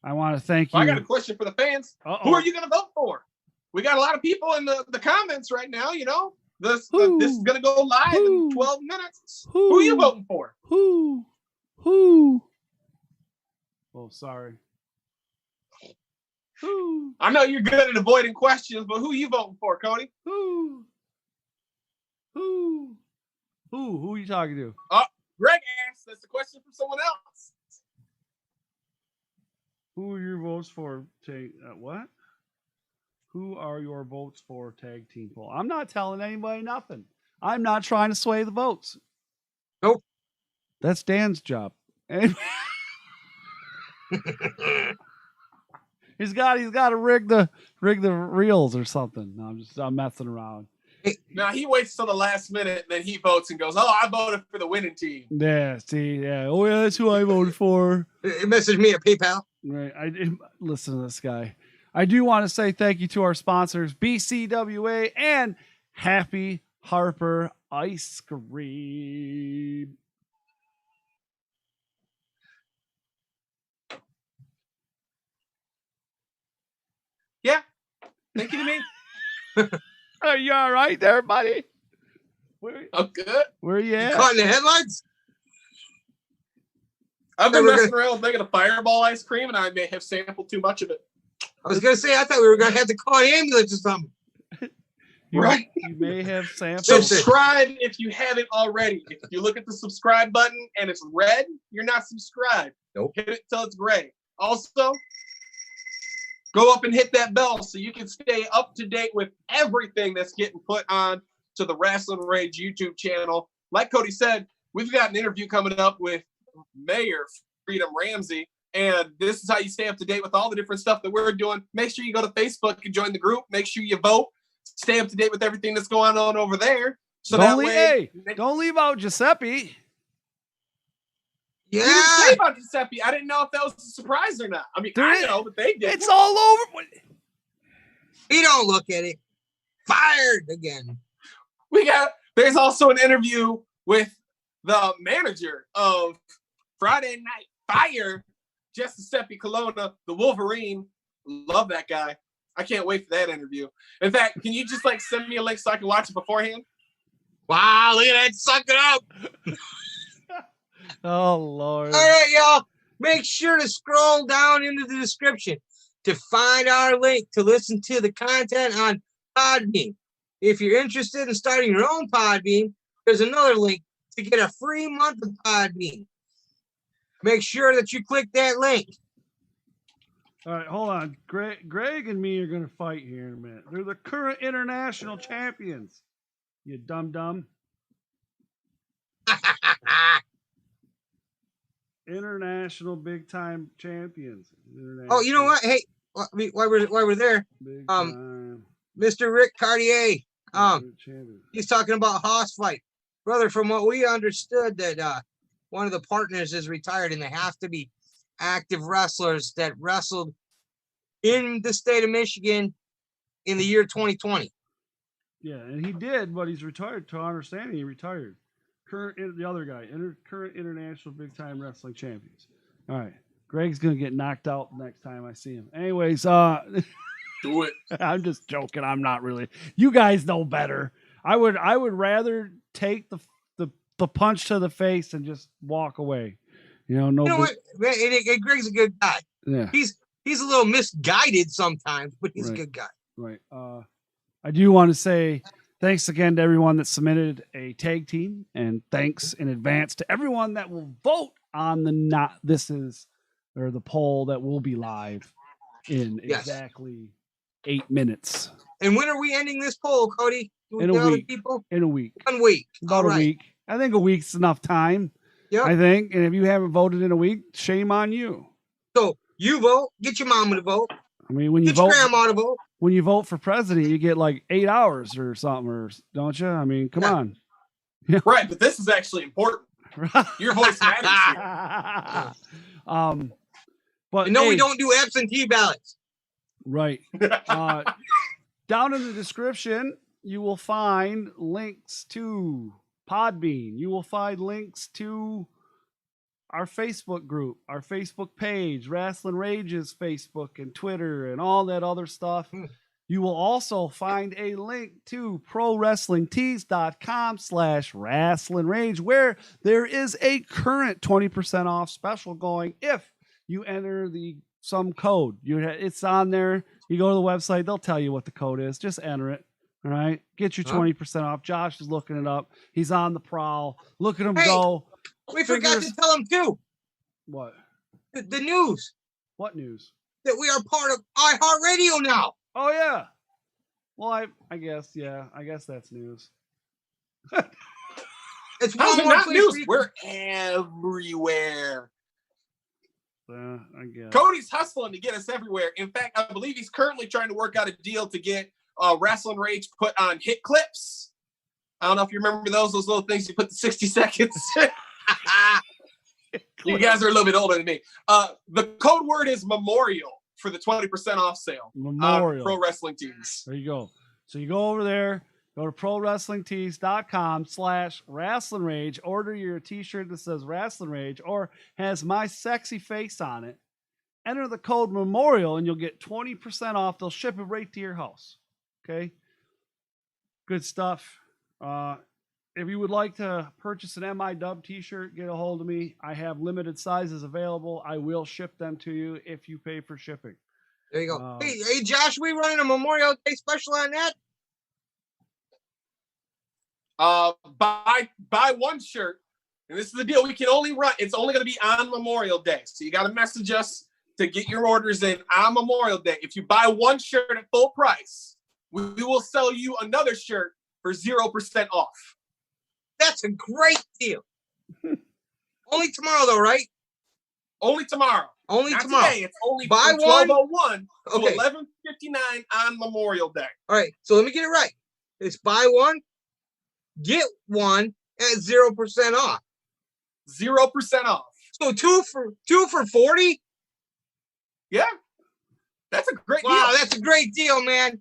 Speaker 2: I want to thank you.
Speaker 6: Well, I got a question for the fans.
Speaker 2: Uh-oh.
Speaker 6: Who are you going to vote for? We got a lot of people in the comments right now. You know, this is going to go live in 12 minutes. Who are you voting for?
Speaker 2: Who? Oh, sorry. Who?
Speaker 6: I know you're good at avoiding questions, but who are you voting for, Cody?
Speaker 2: Who are you talking to?
Speaker 6: Greg asked. That's a question from someone else.
Speaker 2: Who are your votes for what? Who are your votes for tag team poll? I'm not telling anybody nothing. I'm not trying to sway the votes.
Speaker 5: Nope.
Speaker 2: That's Dan's job. He's got to rig the reels or something. No, I'm messing around.
Speaker 6: Now he waits till the last minute, then he votes and goes, "Oh, I voted for the winning team."
Speaker 2: Yeah, see, yeah. Oh yeah, that's who I voted for.
Speaker 5: Message me at PayPal.
Speaker 2: Right. Listen to this guy. I do want to say thank you to our sponsors, BCWA and Happy Harper Ice Cream.
Speaker 6: Yeah. Thank you to me.
Speaker 2: Are you all right there, buddy?
Speaker 6: I'm good.
Speaker 2: Where you at?
Speaker 5: Caught in the headlines?
Speaker 6: I've been messing around with making a Fireball ice cream, and I may have sampled too much of it.
Speaker 5: I was going to say, I thought we were going to have to call an ambulance or something.
Speaker 6: Right.
Speaker 2: You may have sampled.
Speaker 6: Subscribe if you haven't already. If you look at the subscribe button and it's red, you're not subscribed.
Speaker 5: Nope.
Speaker 6: Hit it till it's gray. Also, go up and hit that bell so you can stay up to date with everything that's getting put on to the Rasslin Rage YouTube channel. Like Cody said, we've got an interview coming up with Mayor Freedom Ramsey, and this is how you stay up to date with all the different stuff that we're doing. Make sure you go to Facebook and join the group. Make sure you vote. Stay up to date with everything that's going on over there. So don't
Speaker 2: leave out Giuseppe.
Speaker 5: Yeah.
Speaker 6: You didn't say about Giuseppe. I didn't know if that was a surprise or not. I mean, I know, but they did.
Speaker 2: It's all over.
Speaker 5: He don't look at it. Fired again.
Speaker 6: There's also an interview with the manager of Friday Night Fire, Giuseppe Colonna, the Wolverine. Love that guy. I can't wait for that interview. In fact, can you just send me a link so I can watch it beforehand?
Speaker 5: Wow, look at that. Suck it up.
Speaker 2: Oh, Lord.
Speaker 5: All right, y'all. Make sure to scroll down into the description to find our link to listen to the content on Podbean. If you're interested in starting your own Podbean, there's another link to get a free month of Podbean. Make sure that you click that link.
Speaker 2: All right, hold on. Greg and me are going to fight here in a minute. They're the current international champions. You dum-dum. International big-time champions.
Speaker 5: Oh, you know what? Hey, while we're there, Mr. Rick Cartier, he's talking about Hoss fight. Brother, from what we understood, that one of the partners is retired, and they have to be active wrestlers that wrestled in the state of Michigan in the year 2020.
Speaker 2: Yeah, and he did, but he's retired. To our understanding, he retired. The other guy, current international big time wrestling champions. All right, Greg's gonna get knocked out next time I see him. Anyways,
Speaker 6: do it.
Speaker 2: I'm just joking. I'm not really. You guys know better. I would rather take the punch to the face and just walk away. You know what?
Speaker 5: Greg's a good guy.
Speaker 2: Yeah,
Speaker 5: he's a little misguided sometimes, but he's a good guy.
Speaker 2: Right. I do want to say thanks again to everyone that submitted a tag team, and thanks in advance to everyone that will vote on the poll that will be live in exactly 8 minutes.
Speaker 5: And when are we ending this poll, Cody?
Speaker 2: In a week. In a week.
Speaker 5: 1 week.
Speaker 2: About a week. I think a week's enough time.
Speaker 5: Yep.
Speaker 2: I think. And if you haven't voted in a week, shame on you.
Speaker 5: So you vote. Get your mama to vote.
Speaker 2: I mean, when you
Speaker 5: Get
Speaker 2: vote,
Speaker 5: your grandma to vote.
Speaker 2: when you vote for president, you get like 8 hours or something, or don't you? I mean, come
Speaker 5: Yeah.
Speaker 2: on.
Speaker 6: Right, but this is actually important. Your voice matters here.
Speaker 2: But
Speaker 5: And no, we
Speaker 2: hey,
Speaker 5: don't do absentee ballots.
Speaker 2: right. Down in the description, you will find links to Podbean. You will find links to our Facebook group, our Facebook page, Rasslin Rage's Facebook and Twitter and all that other stuff. You will also find a link to prowrestlingtees.com/Rasslin Rage, where there is a current 20% off special going if you enter some code. It's on there. You go to the website, they'll tell you what the code is. Just enter it. All right. Get your 20% off. Josh is looking it up. He's on the prowl. Look at him go.
Speaker 5: We forgot to tell them too.
Speaker 2: What?
Speaker 5: The news
Speaker 2: What news?
Speaker 5: that we are part of iHeartRadio now.
Speaker 2: Oh yeah. Well, I guess, yeah. I guess that's news.
Speaker 5: It's
Speaker 6: How's
Speaker 5: one
Speaker 6: it
Speaker 5: more
Speaker 6: not
Speaker 5: place
Speaker 6: news?
Speaker 5: where you-
Speaker 6: We're everywhere.
Speaker 2: I guess.
Speaker 6: Cody's hustling to get us everywhere. In fact, I believe he's currently trying to work out a deal to get Rasslin Rage put on hit clips. I don't know if you remember those little things you put the 60 seconds. You guys are a little bit older than me. The code word is memorial for the 20% off sale.
Speaker 2: Memorial.
Speaker 6: Pro Wrestling Tees.
Speaker 2: There you go. So you go over there, go to prowrestlingtees.com/Rasslin Rage, order your t-shirt that says Rasslin Rage or has my sexy face on it. Enter the code memorial and you'll get 20% off. They'll ship it right to your house. Okay. Good stuff. If you would like to purchase an MIW t-shirt, get a hold of me. I have limited sizes available. I will ship them to you if you pay for shipping.
Speaker 5: There you go. Hey, Josh, we running a Memorial Day special on that?
Speaker 6: Buy one shirt, and this is the deal. We can only run. It's only going to be on Memorial Day, so you got to message us to get your orders in on Memorial Day. If you buy one shirt at full price, we will sell you another shirt for 0% off.
Speaker 5: That's a great deal. Only tomorrow, though, right?
Speaker 6: Only tomorrow.
Speaker 5: Only
Speaker 6: Not
Speaker 5: tomorrow.
Speaker 6: today. It's only
Speaker 5: Buy
Speaker 6: from
Speaker 5: one.
Speaker 6: 12:01 to
Speaker 5: Okay.
Speaker 6: 11:59 on Memorial Day.
Speaker 5: All right. So let me get it right. It's buy one, get one at 0% off.
Speaker 6: 0% off.
Speaker 5: So two for 40.
Speaker 6: Yeah, that's a great
Speaker 5: Wow,
Speaker 6: deal.
Speaker 5: that's a great deal, man.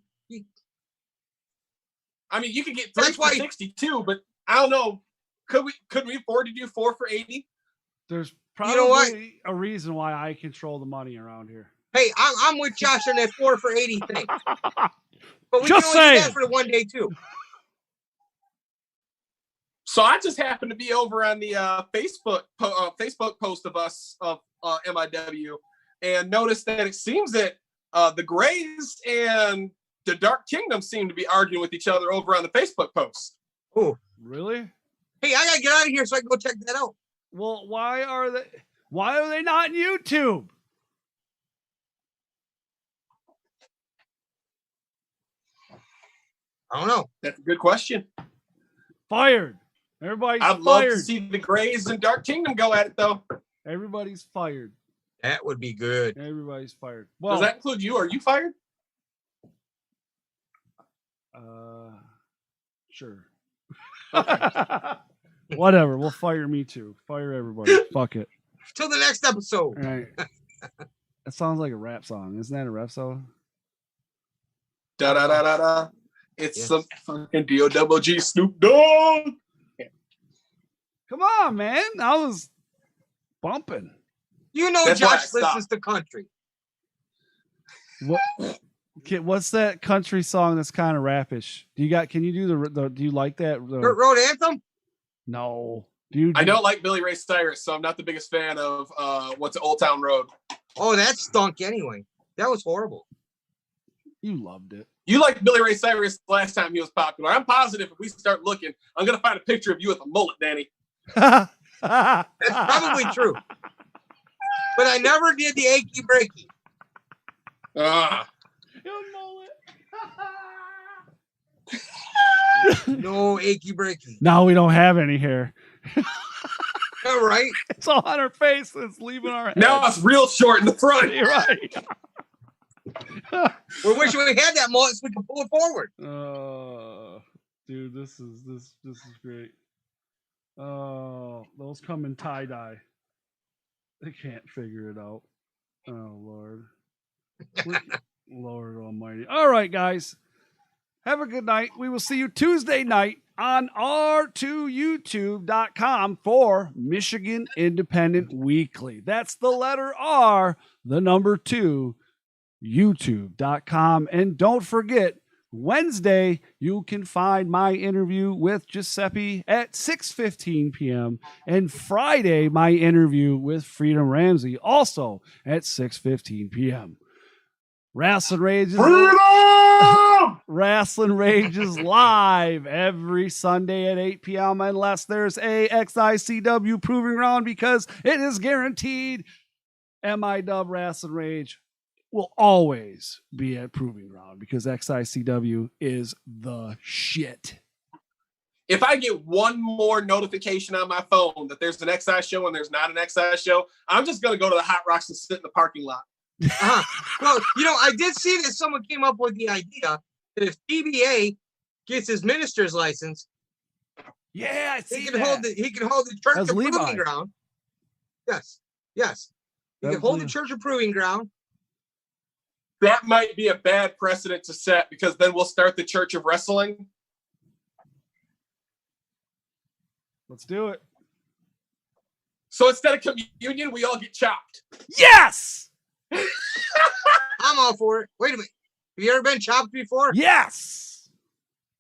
Speaker 6: I mean, you could get 3
Speaker 5: That's
Speaker 6: for
Speaker 5: why-
Speaker 6: 62, but I don't know. Could we afford to do 4 for 80?
Speaker 2: There's probably
Speaker 5: know what?
Speaker 2: a reason why I control the money around here.
Speaker 5: Hey, I'm with Josh on that 4 for 80 thing. But we
Speaker 2: Just
Speaker 5: can only do
Speaker 2: saying.
Speaker 5: that for the one day too.
Speaker 6: So I just happened to be over on the Facebook post of us of MIW and noticed that it seems that the Grays and the Dark Kingdom seem to be arguing with each other over on the Facebook post.
Speaker 5: Oh,
Speaker 2: Really?
Speaker 5: hey, I gotta get out of here so I can go check that out.
Speaker 2: Well, why are they not on YouTube?
Speaker 5: I don't know.
Speaker 6: That's a good question.
Speaker 2: Fired. Everybody's
Speaker 6: I'd love to
Speaker 2: fired.
Speaker 6: see the Grays and Dark Kingdom go at it, though.
Speaker 2: Everybody's fired.
Speaker 5: That would be good.
Speaker 2: Everybody's fired. Well,
Speaker 6: Does that include you? Are you fired?
Speaker 2: Sure. Whatever. We'll fire me too. Fire everybody. Fuck it.
Speaker 5: Till the next episode.
Speaker 2: All right. That sounds like a rap song. Isn't that a rap song?
Speaker 6: Da da da da da. It's
Speaker 5: Yes.
Speaker 6: some fucking D-O-double-G Snoop Dogg.
Speaker 2: Come on, man. I was bumping.
Speaker 5: You know
Speaker 6: That's why I
Speaker 5: Josh
Speaker 6: stopped.
Speaker 5: listens to country.
Speaker 2: What? Okay, what's that country song that's kind of rapish? Can you do the do you like that?
Speaker 5: Dirt Road Anthem?
Speaker 2: No. Do you?
Speaker 6: I don't like Billy Ray Cyrus, so I'm not the biggest fan of what's Old Town Road.
Speaker 5: Oh, that stunk anyway. That was horrible.
Speaker 2: You loved it.
Speaker 6: You liked Billy Ray Cyrus last time he was popular. I'm positive if we start looking, I'm gonna find a picture of you with a mullet, Danny.
Speaker 5: That's probably true. But I never did the achy breaky.
Speaker 6: Ah,
Speaker 5: No achy breaky.
Speaker 2: Now we don't have any hair.
Speaker 5: All right.
Speaker 2: It's all on our face. It's leaving our head.
Speaker 6: now it's real short in the front.
Speaker 2: You're right.
Speaker 5: We're wishing we had that mullet so we can pull it forward.
Speaker 2: Dude, this is great. Oh, those come in tie-dye. They can't figure it out. Oh, Lord. Lord almighty. All right, guys. Have a good night. We will see you Tuesday night on r2youtube.com for Michigan Independent Weekly. That's the letter R, the number 2, youtube.com. And don't forget, Wednesday, you can find my interview with Giuseppe at 6:15 p.m. And Friday, my interview with Freedom Ramsey, also at 6:15 p.m. Rasslin Rage is live every Sunday at 8 p.m. unless there's a XICW Proving Ground, because it is guaranteed MIW Rasslin Rage will always be at Proving Ground because XICW is the shit.
Speaker 6: If I get one more notification on my phone that there's an XI show and there's not an XI show, I'm just going to go to the Hot Rocks and sit in the parking lot.
Speaker 5: Well, I did see that someone came up with the idea that if TBA gets his minister's license,
Speaker 2: yeah, I see
Speaker 5: he can hold the Church of Proving Ground. Yes. He can hold the Church of Proving Ground.
Speaker 6: That might be a bad precedent to set because then we'll start the Church of Wrestling.
Speaker 2: Let's do it.
Speaker 6: So instead of communion, we all get chopped.
Speaker 2: Yes!
Speaker 5: I'm all for it. Wait a minute. Have you ever been chopped before?
Speaker 2: Yes!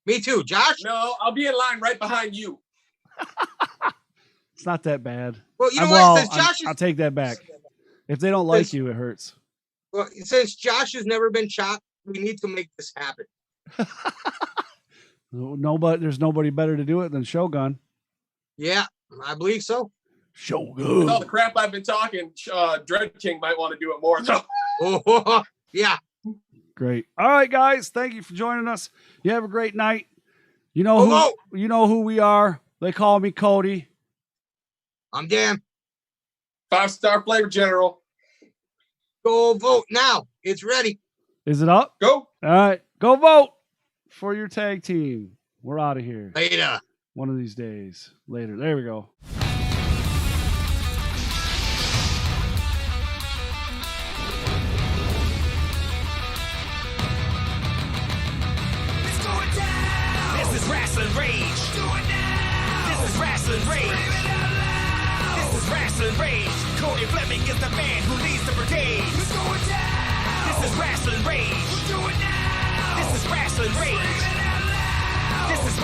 Speaker 5: Me too. Josh?
Speaker 6: No, I'll be in line right behind you.
Speaker 2: It's not that bad.
Speaker 5: Well, you know what?
Speaker 2: I'll take that back. If they don't like you, it hurts.
Speaker 5: Well, since Josh has never been chopped, we need to make this happen.
Speaker 2: There's nobody better to do it than Shogun.
Speaker 5: Yeah, I believe so.
Speaker 2: Shogun.
Speaker 6: With all the crap I've been talking, Dread King might want to do it more. So.
Speaker 5: Oh, yeah.
Speaker 2: Great. All right, guys. Thank you for joining us. You have a great night. You know who we are. They call me Cody.
Speaker 5: I'm Dan.
Speaker 6: 5-star flavor general.
Speaker 5: Go vote now. It's ready.
Speaker 2: Is it up?
Speaker 6: Go.
Speaker 2: All right. Go vote for your tag team. We're out of here.
Speaker 5: Later.
Speaker 2: One of these days. Later. There we go.
Speaker 3: It's going down. This is Rasslin Rage. Do it now. This is Rasslin Rage. This is Rasslin Rage. Cody Fleming is the man who leads the brigade. It's going down. This is Rasslin Rage. Do it now. This is Rasslin Rage. This is